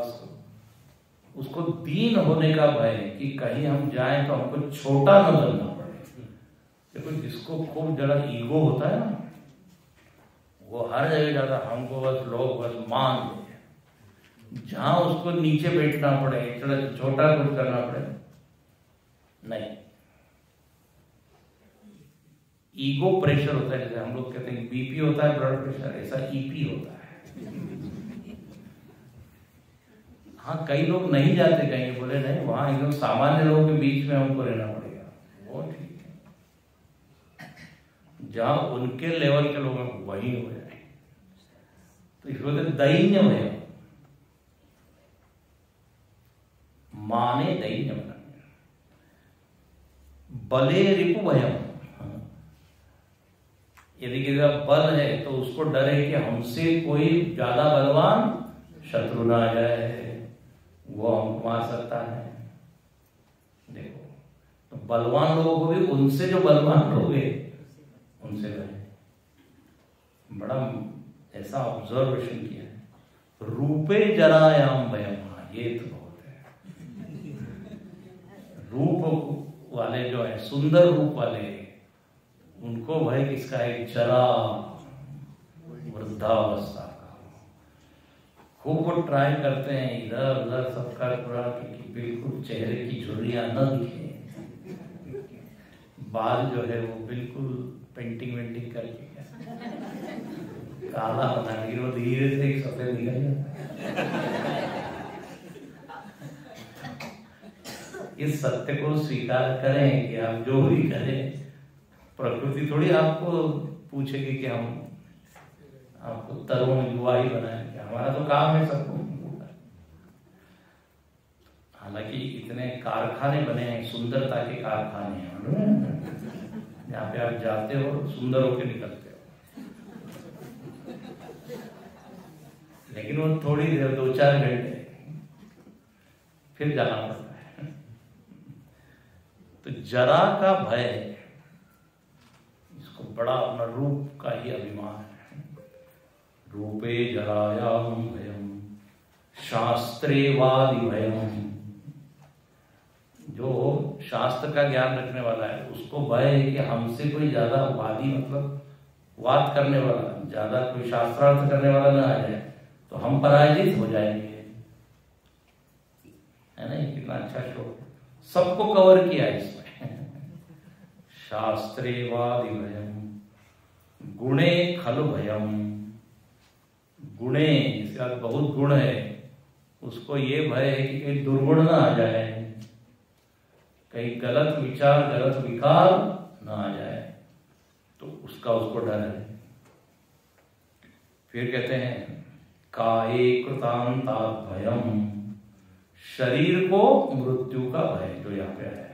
उसको दीन होने का भय है कि कहीं हम जाएं तो हमको छोटा न बनना पड़े। देखो जिसको खूब जरा ईगो होता है ना, वो हर जगह जाता, हमको बस लोग बस मान दे, जहां उसको नीचे बैठना पड़े, थोड़ा छोटा कुछ करना पड़े नहीं। ईगो प्रेशर होता है, जैसे हम लोग कहते हैं बीपी होता है, ब्लड प्रेशर, ऐसा ईपी होता है। हाँ, कई लोग नहीं जाते कहीं, बोले नहीं वहां एकदम सामान्य लोगों के बीच में हमको रहना पड़ेगा, वो ठीक है। जहां उनके लेवल के लोग वही हो जाए। तो इस वजह से दैन्य भय, माने दैन्य बना। बले रिपु भयम, यदि किसी का बल है तो उसको डर है कि हमसे कोई ज्यादा बलवान शत्रु ना आ जाए, वो हमको मार सकता है। देखो तो बलवान लोगों को भी उनसे जो बलवान लोग हैं उनसे भय। बड़ा ऐसा ऑब्जर्वेशन किया है। रूपे जरायाम भयम, ये तो बहुत है। रूप वाले जो है, सुंदर रूप वाले, उनको भय किसका है, जरा, वृद्धावस्था का। खूब वो ट्राई करते हैं इधर उधर सबका पूरा कि बिल्कुल चेहरे की झुर्रियां न दिखे, बाल जो है वो बिल्कुल पेंटिंग वेंटिंग करके काला बना, लेकिन वो धीरे से एक सफेद निकल जाता। इस सत्य को स्वीकार करें कि आप जो भी करें, प्रकृति थोड़ी आपको पूछेगी कि हम आपको तरुण युवा ही बनाएंगे, हमारा तो काम है सबको। हालांकि इतने कारखाने बने हैं, सुंदरता के कारखाने हैं, जहाँ पे आप जाते हो सुंदर होके निकलते हो, लेकिन वो थोड़ी देर 2-4 घंटे फिर जाना पड़ता है। तो जरा का भय, इसको बड़ा अपना रूप का ही अभिमान है। रूपे जरायाम भयम शास्त्रे वादि भयम, जो शास्त्र का ज्ञान रखने वाला है उसको भय है कि हमसे कोई ज्यादा वादी, मतलब वाद करने वाला, ज्यादा कोई शास्त्रार्थ करने वाला ना आ जाए तो हम पराजित हो जाएंगे। है ना, कितना अच्छा श्लोक, सबको कवर किया इसमें। शास्त्रे वादि भयम गुणे खलु भयम, गुणे, जिसके पास बहुत गुण है, उसको ये भय है कि कहीं दुर्गुण ना आ जाए, कहीं गलत विचार गलत विकार ना आ जाए, तो उसको डर है। फिर कहते हैं काये कृतांतात् भयम्, शरीर को मृत्यु का भय, जो यहाँ पे है।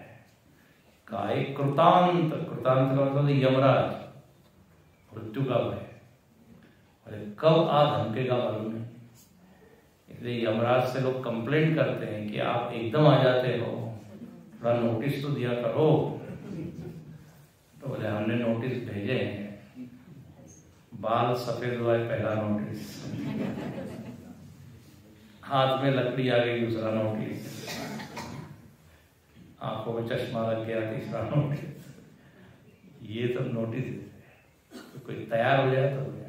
काये कृतांत, कृतांत का मतलब यमराज, मृत्यु का भय। अरे कब आ धमकेगा मालूम नहीं, इसलिए यमराज से लोग कंप्लेंट करते हैं कि आप एकदम आ जाते हो, थोड़ा नोटिस तो दिया करो। तो बोले हमने नोटिस भेजे हैं, बाल सफेद हुआ है पहला नोटिस, हाथ में लकड़ी आ गई दूसरा नोटिस, आंखों में चश्मा लग गया तीसरा नोटिस। ये सब नोटिस तो कोई तैयार हो जाए तो हो जाए।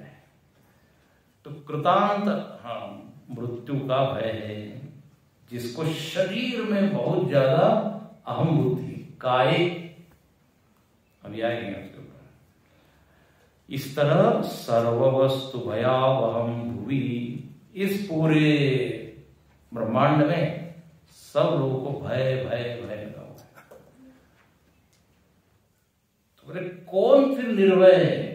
तो कृतांत, हाँ, मृत्यु का भय है, जिसको शरीर में बहुत ज्यादा अहम बुद्धि, काय, अभी आएंगे उसके ऊपर। इस तरह सर्ववस्तु भयावहम भुवि, इस पूरे ब्रह्मांड में सब लोगों को भय भय भय लगा हुआ है। तो बोले कौन फिर निर्भय है?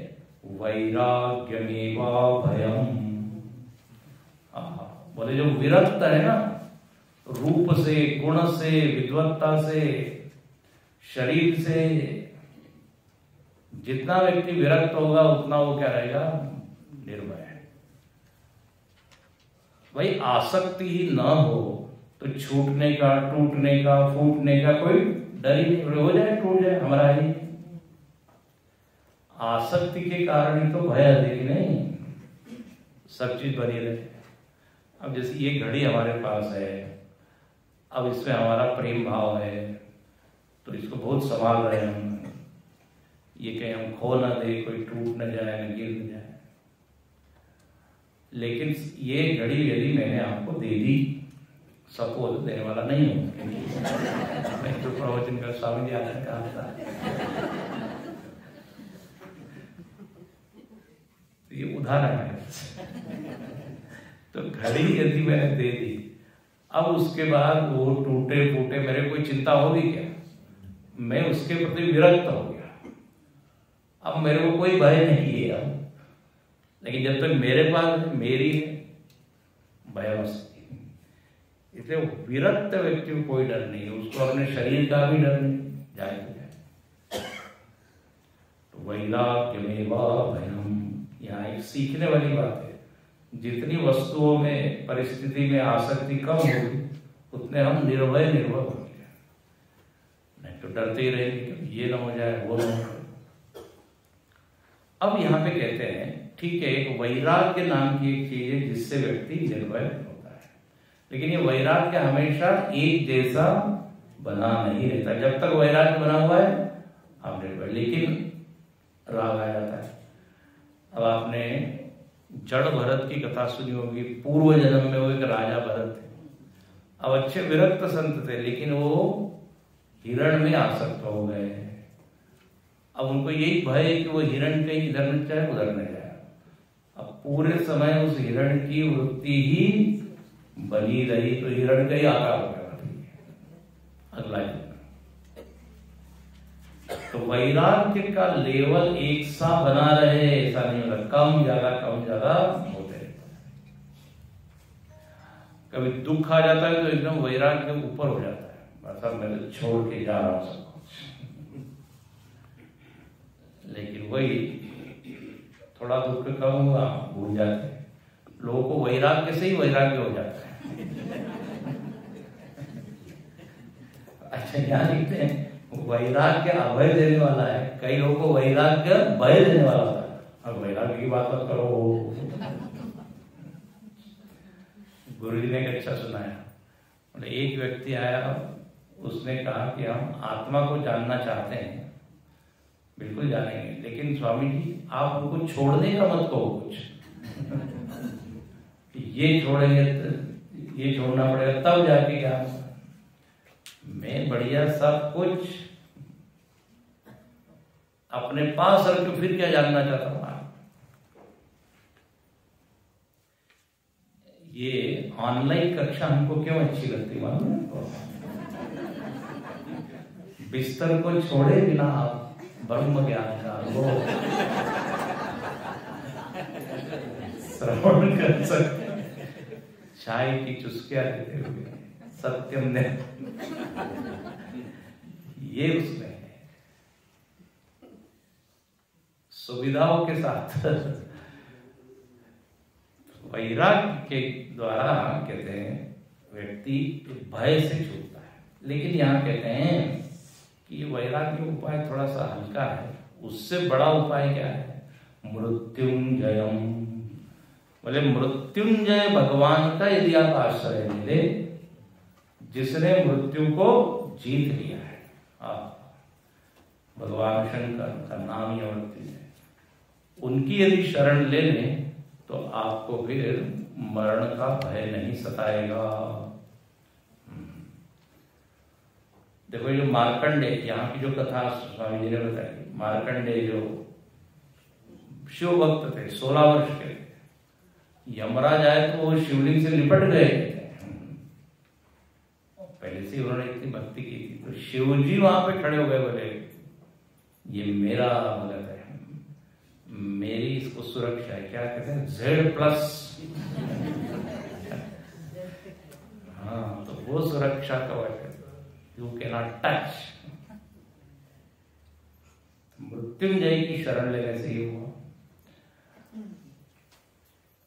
वैराग्यमेवा भयम। बोले जो विरक्त है ना, रूप से, गुण से, विद्वत्ता से, शरीर से, जितना व्यक्ति विरक्त होगा उतना वो क्या रहेगा? निर्भय है। भाई आसक्ति ही न हो तो छूटने का, टूटने का, फूटने का कोई डर ही नहीं। हो जाए टूट जाए हमारा ही, आसक्ति के कारण ही तो भय अधिक नहीं, सब चीज बनी रहे। अब जैसे ये घड़ी हमारे पास है, अब इसमें हमारा प्रेम भाव है, तो इसको बहुत संभाल रहे हैं हम, ये कहीं हम खो ना दे, कोई टूट न जाए, न गिर न जाए। लेकिन ये घड़ी यदि मैंने आपको दे दी, सपोज देने वाला नहीं हूं, मैं तो प्रवचन कर स्वामी जी आकर कहा था, तो ये उदाहरण है। तो घड़ी यदि मैंने दे दी, अब उसके बाद वो टूटे फूटे, मेरे कोई चिंता होगी क्या? मैं उसके प्रति विरक्त हो गया, अब मेरे को कोई भय नहीं है अब। लेकिन जब तक मेरे पास मेरी है, भयवश। इसलिए विरक्त व्यक्ति को कोई डर नहीं है, उसको अपने शरीर का भी डर नहीं, जाए तो जाए। तो वैराग्यमेवा भयम्, यहाँ एक सीखने वाली बात है। जितनी वस्तुओं में, परिस्थिति में आसक्ति कम होगी, उतने हम निर्भय होंगे। नहीं तो डरते ही रहेंगे कि ये ना हो जाए, वो ना हो जाए। अब यहाँ पे कहते हैं ठीक है, एक वैराग्य नाम की एक चीज है जिससे व्यक्ति निर्भय होता है, लेकिन ये वैराग्य हमेशा एक जैसा बना नहीं रहता। जब तक वैराग्य बना हुआ है आप निर्भय, लेकिन राग आ जाता है। अब आपने जड़ भरत की कथा सुनी होगी, पूर्व जन्म में वो एक राजा भरत थे। अब अच्छे विरक्त संत थे, लेकिन वो हिरण में आसक्त हो गए। अब उनको यही भय है कि वो हिरण कहीं इधर न जाए उधर न जाए। अब पूरे समय उस हिरण की वृत्ति ही बनी रही, तो हिरण का ही आकार हो गया अगला ही। तो वैराग्य का लेवल एक सा बना रहे ऐसा नहीं होता, कम ज्यादा होते रहता है। कभी दुख आ जाता है तो एकदम वैराग्य ऊपर हो जाता है, बस अब मैं तो छोड़ के जा रहा हूं सब कुछ। लेकिन वही थोड़ा दुख कम हुआ, भूल जाते हैं। लोगों को वैराग्य से ही वैराग्य हो जाता है। अच्छा यहाँ लिखते हैं वैराग्य अभय देने वाला है, कई लोगों को वैराग्य भय देने वाला होता है। अब वैराग्य की बात मत करो। गुरु जी ने एक अच्छा सुनाया, मतलब एक व्यक्ति आया, उसने कहा कि हम आत्मा को जानना चाहते हैं, बिल्कुल जानेंगे, लेकिन स्वामी जी आप उनको छोड़ने का मत कहो कुछ। ये छोड़ेंगे तो ये छोड़ना पड़ेगा तब जाके क्या। मैं बढ़िया सब कुछ अपने पास रख के फिर क्या जानना चाहता हूं। ये ऑनलाइन कक्षा हमको क्यों अच्छी लगती मालूम है? बिस्तर को छोड़े बिना आप ब्रह्म ज्ञान का अनुभव श्रवण कर सकते, चाय की चुस्कियां देते हुए सत्यम ने ये उसमें है, सुविधाओं के साथ। वैराग्य के द्वारा कहते हैं व्यक्ति भय से छूटता है, लेकिन यहाँ कहते हैं कि ये वैराग्य उपाय थोड़ा सा हल्का है, उससे बड़ा उपाय क्या है? मृत्युंजयम। बोले मृत्युंजय भगवान का यदि आप आश्रय मिले, जिसने मृत्यु को जीत लिया है, भगवान शंकर का नाम ही मृत्युंजय, उनकी यदि शरण ले लें तो आपको फिर मरण का भय नहीं सताएगा। देखो जो मार्कंडे, यहाँ की जो कथा स्वामी जी ने बताई, मार्कंडे जो शिव भक्त थे, 16 वर्ष के, यमराज आए तो वो शिवलिंग से लिपट गए। पहले से उन्होंने इतनी भक्ति की थी, तो शिव जी वहां पे खड़े हो गए, बोले ये मेरा भगत है, मेरी इसको सुरक्षा है। क्या कहते हैं? Z+। हाँ, तो वो सुरक्षा कवच है, you can not touch. Mrityunjay की शरण लेने से ये हुआ।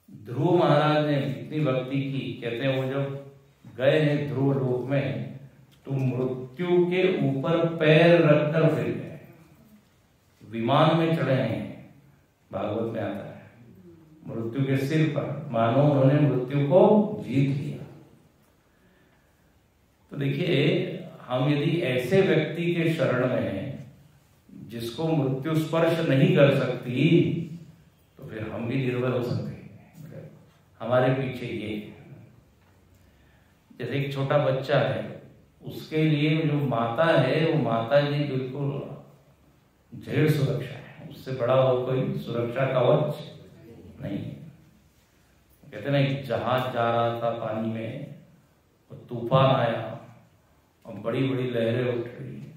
ध्रुव महाराज ने इतनी भक्ति की, कहते हैं वो जब गए हैं ध्रुव लोक में, तो मृत्यु के ऊपर पैर रखकर फिर गए, विमान में चढ़े हैं, भागवत में आता है, मृत्यु के सिर पर, मानो उन्होंने मृत्यु को जीत लिया। तो देखिए, हम यदि ऐसे व्यक्ति के शरण में हैं जिसको मृत्यु स्पर्श नहीं कर सकती, तो फिर हम भी निर्भर हो सकते हैं। हमारे पीछे ये, जैसे एक छोटा बच्चा है, उसके लिए जो माता है, वो माता जी बिल्कुल ढेर सुरक्षा है, उससे बड़ा और कोई सुरक्षा कवच नहीं है। कहते ना, एक जहाज जा रहा था पानी में, और तूफान आया और बड़ी बड़ी लहरें उठ रही है,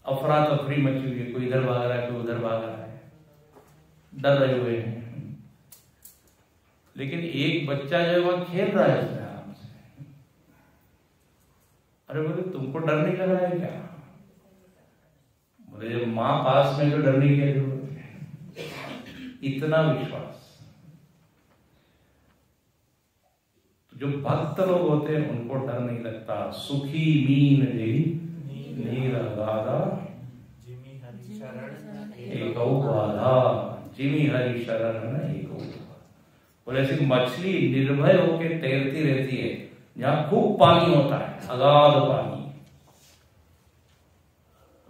अफरा तफरी मची हुई है, कोई इधर भाग रहा है, कोई उधर भाग रहा है, डर रहे हुए हैं। लेकिन एक बच्चा जो है वह खेल रहा है उसमें आराम से। अरे बोले तुमको डर नहीं लग रहा है क्या? बोले जब माँ पास में, जो डरने की जरूरत है, इतना विश्वास। तो जो भक्त लोग होते हैं उनको डर नहीं लगता। सुखी मीन नीर गाधा एक बाधा, जिमी हरि शरण एक। बोले ऐसी मछली निर्भय होकर तैरती रहती है जहां खूब पानी होता है, अगाध पानी,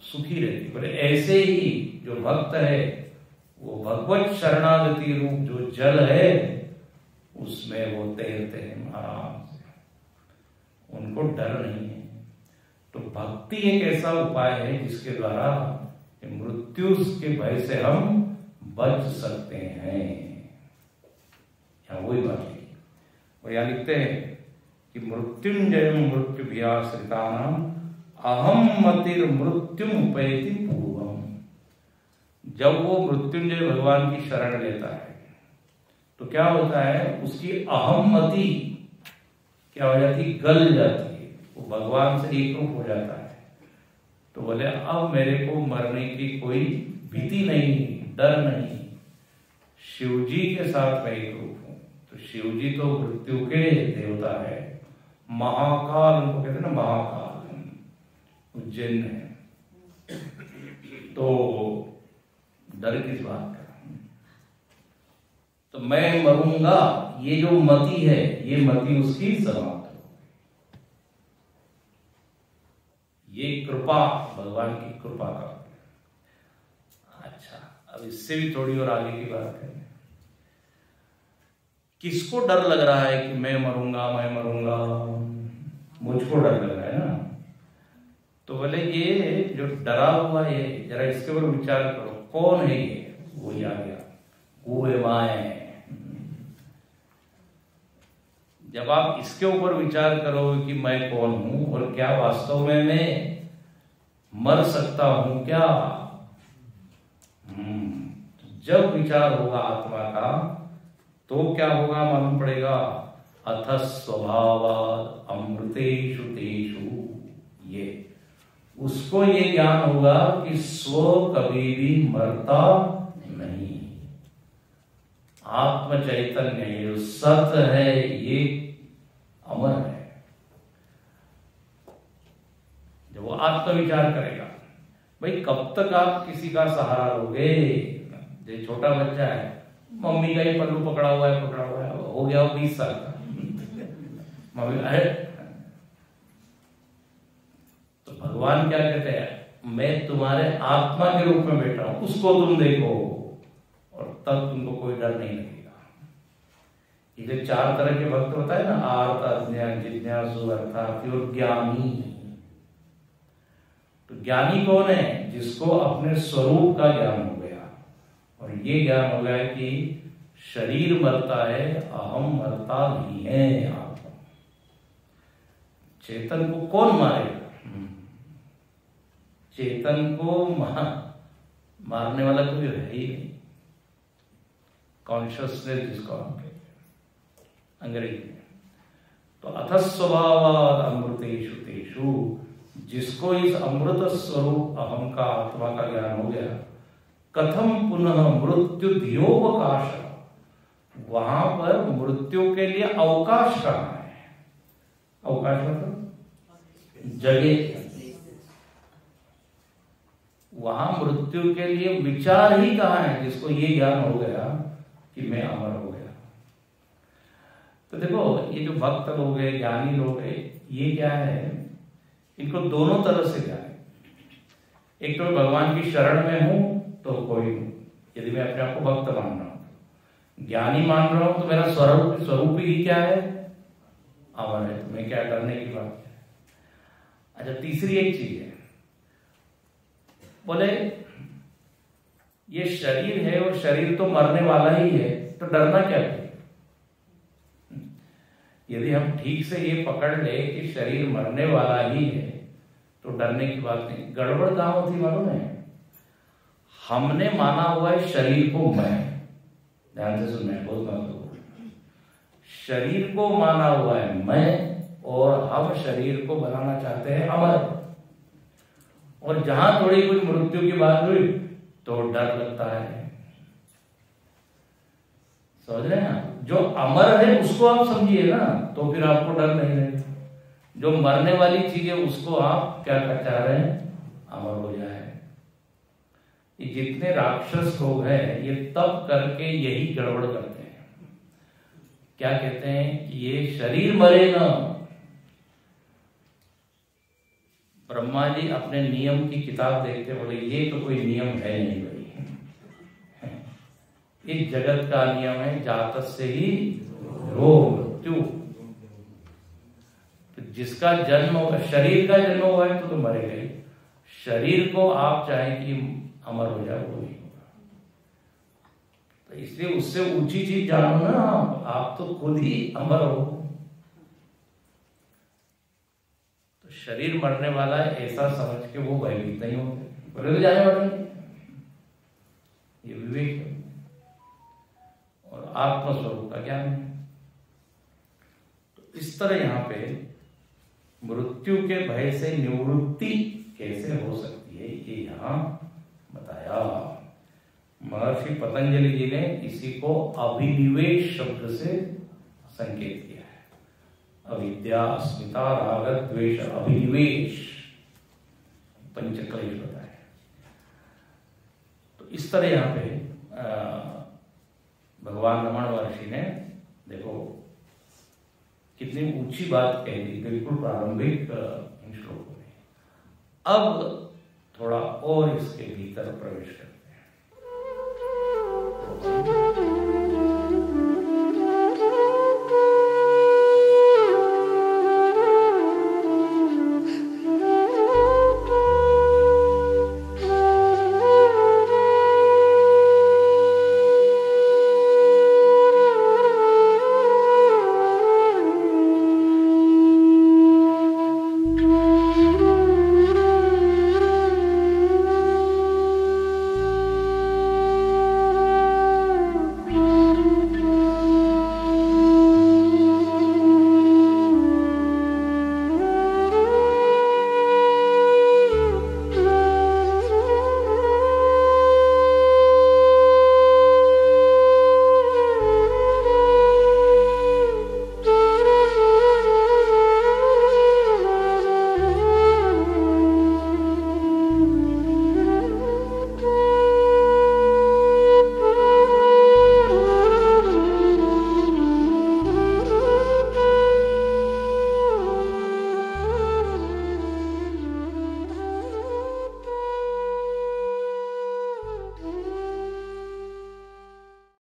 सुखी रहती। बोले ऐसे ही जो भक्त है, वो भगवत शरणागति रूप जो जल है, उसमें वो तैरते हैं आराम से, उनको डर नहीं है। तो भक्ति एक ऐसा उपाय है जिसके द्वारा मृत्यु के भय से हम बच सकते हैं। यहाँ वही बात है, वो यहाँ लिखते हैं कि मृत्युंजय मृत्यु भयाश्रितानाम अहम मतिर मृत्युम उपैति पूर्वम। जब वो मृत्युंजय भगवान की शरण लेता है तो क्या होता है, उसकी अहम मति क्या हो जाती, गल जाती है, वो भगवान से एक रूप हो जाता है। तो बोले अब मेरे को मरने की कोई भीति नहीं, डर नहीं, शिवजी के साथ मैं एक रूप हूं। तो शिवजी तो मृत्यु के देवता है, महाकाल उनको कहते हैं ना, महाकाल उज्जैन है। तो डर किस बात का? तो मैं मरूंगा, ये जो मति है, ये मति उसकी समाप्त हो। ये कृपा, भगवान की कृपा का। अच्छा, अब इससे भी थोड़ी और आगे की बात है। किसको डर लग रहा है कि मैं मरूंगा, मैं मरूंगा? मुझको डर लग रहा है ना। तो बोले ये जो डरा हुआ है, जरा इसके ऊपर विचार करो, कौन है ये? वो आ गया, वो है माए। जब आप इसके ऊपर विचार करोगे कि मैं कौन हूं और क्या वास्तव में मैं मर सकता हूं क्या, जब विचार होगा आत्मा का तो क्या होगा मालूम पड़ेगा। अथ स्वभावात् अमृतेषु तेषु, ये उसको ये ज्ञान होगा कि स्व कभी भी मरता नहीं। आत्म चैतन्य ये जो सत है ये अमर है। जब वो आत्म विचार करेगा, भाई कब तक आप किसी का सहारा लोगे। जो छोटा बच्चा है, मम्मी का ही पल्लू पकड़ा हुआ है, हो गया वो 20 साल का, मम्मी अरे। तो भगवान क्या कहते हैं, मैं तुम्हारे आत्मा के रूप में बैठा हूं, उसको तुम देखो और तब तुमको कोई डर नहीं लगेगा। ये 4 तरह के भक्त होता है ना, आर्त, अज्ञान, जिज्ञासु, अर्थार्थी और ज्ञानी। तो ज्ञानी कौन है, जिसको अपने स्वरूप का ज्ञान हो गया और ये ज्ञान हो गया कि शरीर मरता है, अहम मरता नहीं है। आत्मा चेतन को कौन मारेगा, चेतन को मारने वाला कोई है ही नहीं। कॉन्शियसनेस जिसको हम कहते हैं अंग्रेजी में। तो अथ स्वभावात् अमृतेषु तेषु, जिसको इस अमृत स्वरूप अहम का, आत्मा का ज्ञान हो गया, कथम पुनः मृत्यु धियोवकाश, वहां पर मृत्यु के लिए अवकाश कहां है। अवकाश मतलब जगह, वहां मृत्यु के लिए विचार ही कहां है, जिसको ये ज्ञान हो गया कि मैं अमर हो गया। तो देखो ये जो भक्त लोग हैं, ज्ञानी लोग हैं, ये क्या है, इनको दोनों तरह से ज्ञान है। एक तो मैं भगवान की शरण में हूं तो कोई हूं, यदि मैं अपने आप को भक्त मान रहा हूं, ज्ञानी मान रहा हूं, तो मेरा स्वरूप ही क्या है, अमर है, तो मैं क्या करने की बात है। अच्छा, तीसरी एक चीज है, बोले ये शरीर है और शरीर तो मरने वाला ही है, तो डरना क्या है। यदि हम ठीक से ये पकड़ ले कि शरीर मरने वाला ही है तो डरने की बात नहीं। गड़बड़ कहां होती मालूम है, हमने माना हुआ है शरीर को मैं, ध्यान से सुनना है, बहुत महत्वपूर्ण। शरीर को माना हुआ है मैं, और हम शरीर को बनाना चाहते हैं अमर। और जहां थोड़ी कुछ मृत्यु की बात हुई तो डर लगता है। समझ रहे हैं ना, जो अमर है उसको आप समझिए ना, तो फिर आपको डर नहीं रहेगा। जो मरने वाली चीज है उसको आप क्या चाह रहे हैं, अमर हो जाए। ये जितने राक्षस लोग हैं ये तब करके यही गड़बड़ करते हैं। क्या कहते हैं कि ये शरीर मरे ना। ब्रह्मा जी अपने नियम की किताब देखते बोले ये तो कोई नियम है नहीं भाई, इस जगत का नियम है जातक से ही रोग मृत्यु। तो जिसका जन्म होगा, शरीर का जन्म हुआ है तो मरेगा ही। शरीर को आप चाहें कि अमर हो जाए वो नहीं होगा। तो इसलिए उससे ऊंची चीज जानो ना, आप तो खुद ही अमर हो। तो शरीर मरने वाला है ऐसा समझ के वो भयभीत नहीं होते, बोले तो जाने वाले, ये विवेक है और आत्मस्वरूप का ज्ञान है। तो इस तरह यहां पे मृत्यु के भय से निवृत्ति कैसे हो सकती है ये यहां बताया। महर्षि पतंजलि जी ने इसी को अभिनिवेश शब्द से संकेत किया है। अविद्या, अस्मिता, राग, द्वेष, अभिनिवेश, पंचक्लेश बताया। तो इस तरह यहां पे भगवान रमण महर्षि ने देखो कितनी ऊंची बात कह दी बिल्कुल प्रारंभिक इन श्लोकों में। अब थोड़ा और इसके भीतर प्रवेश करते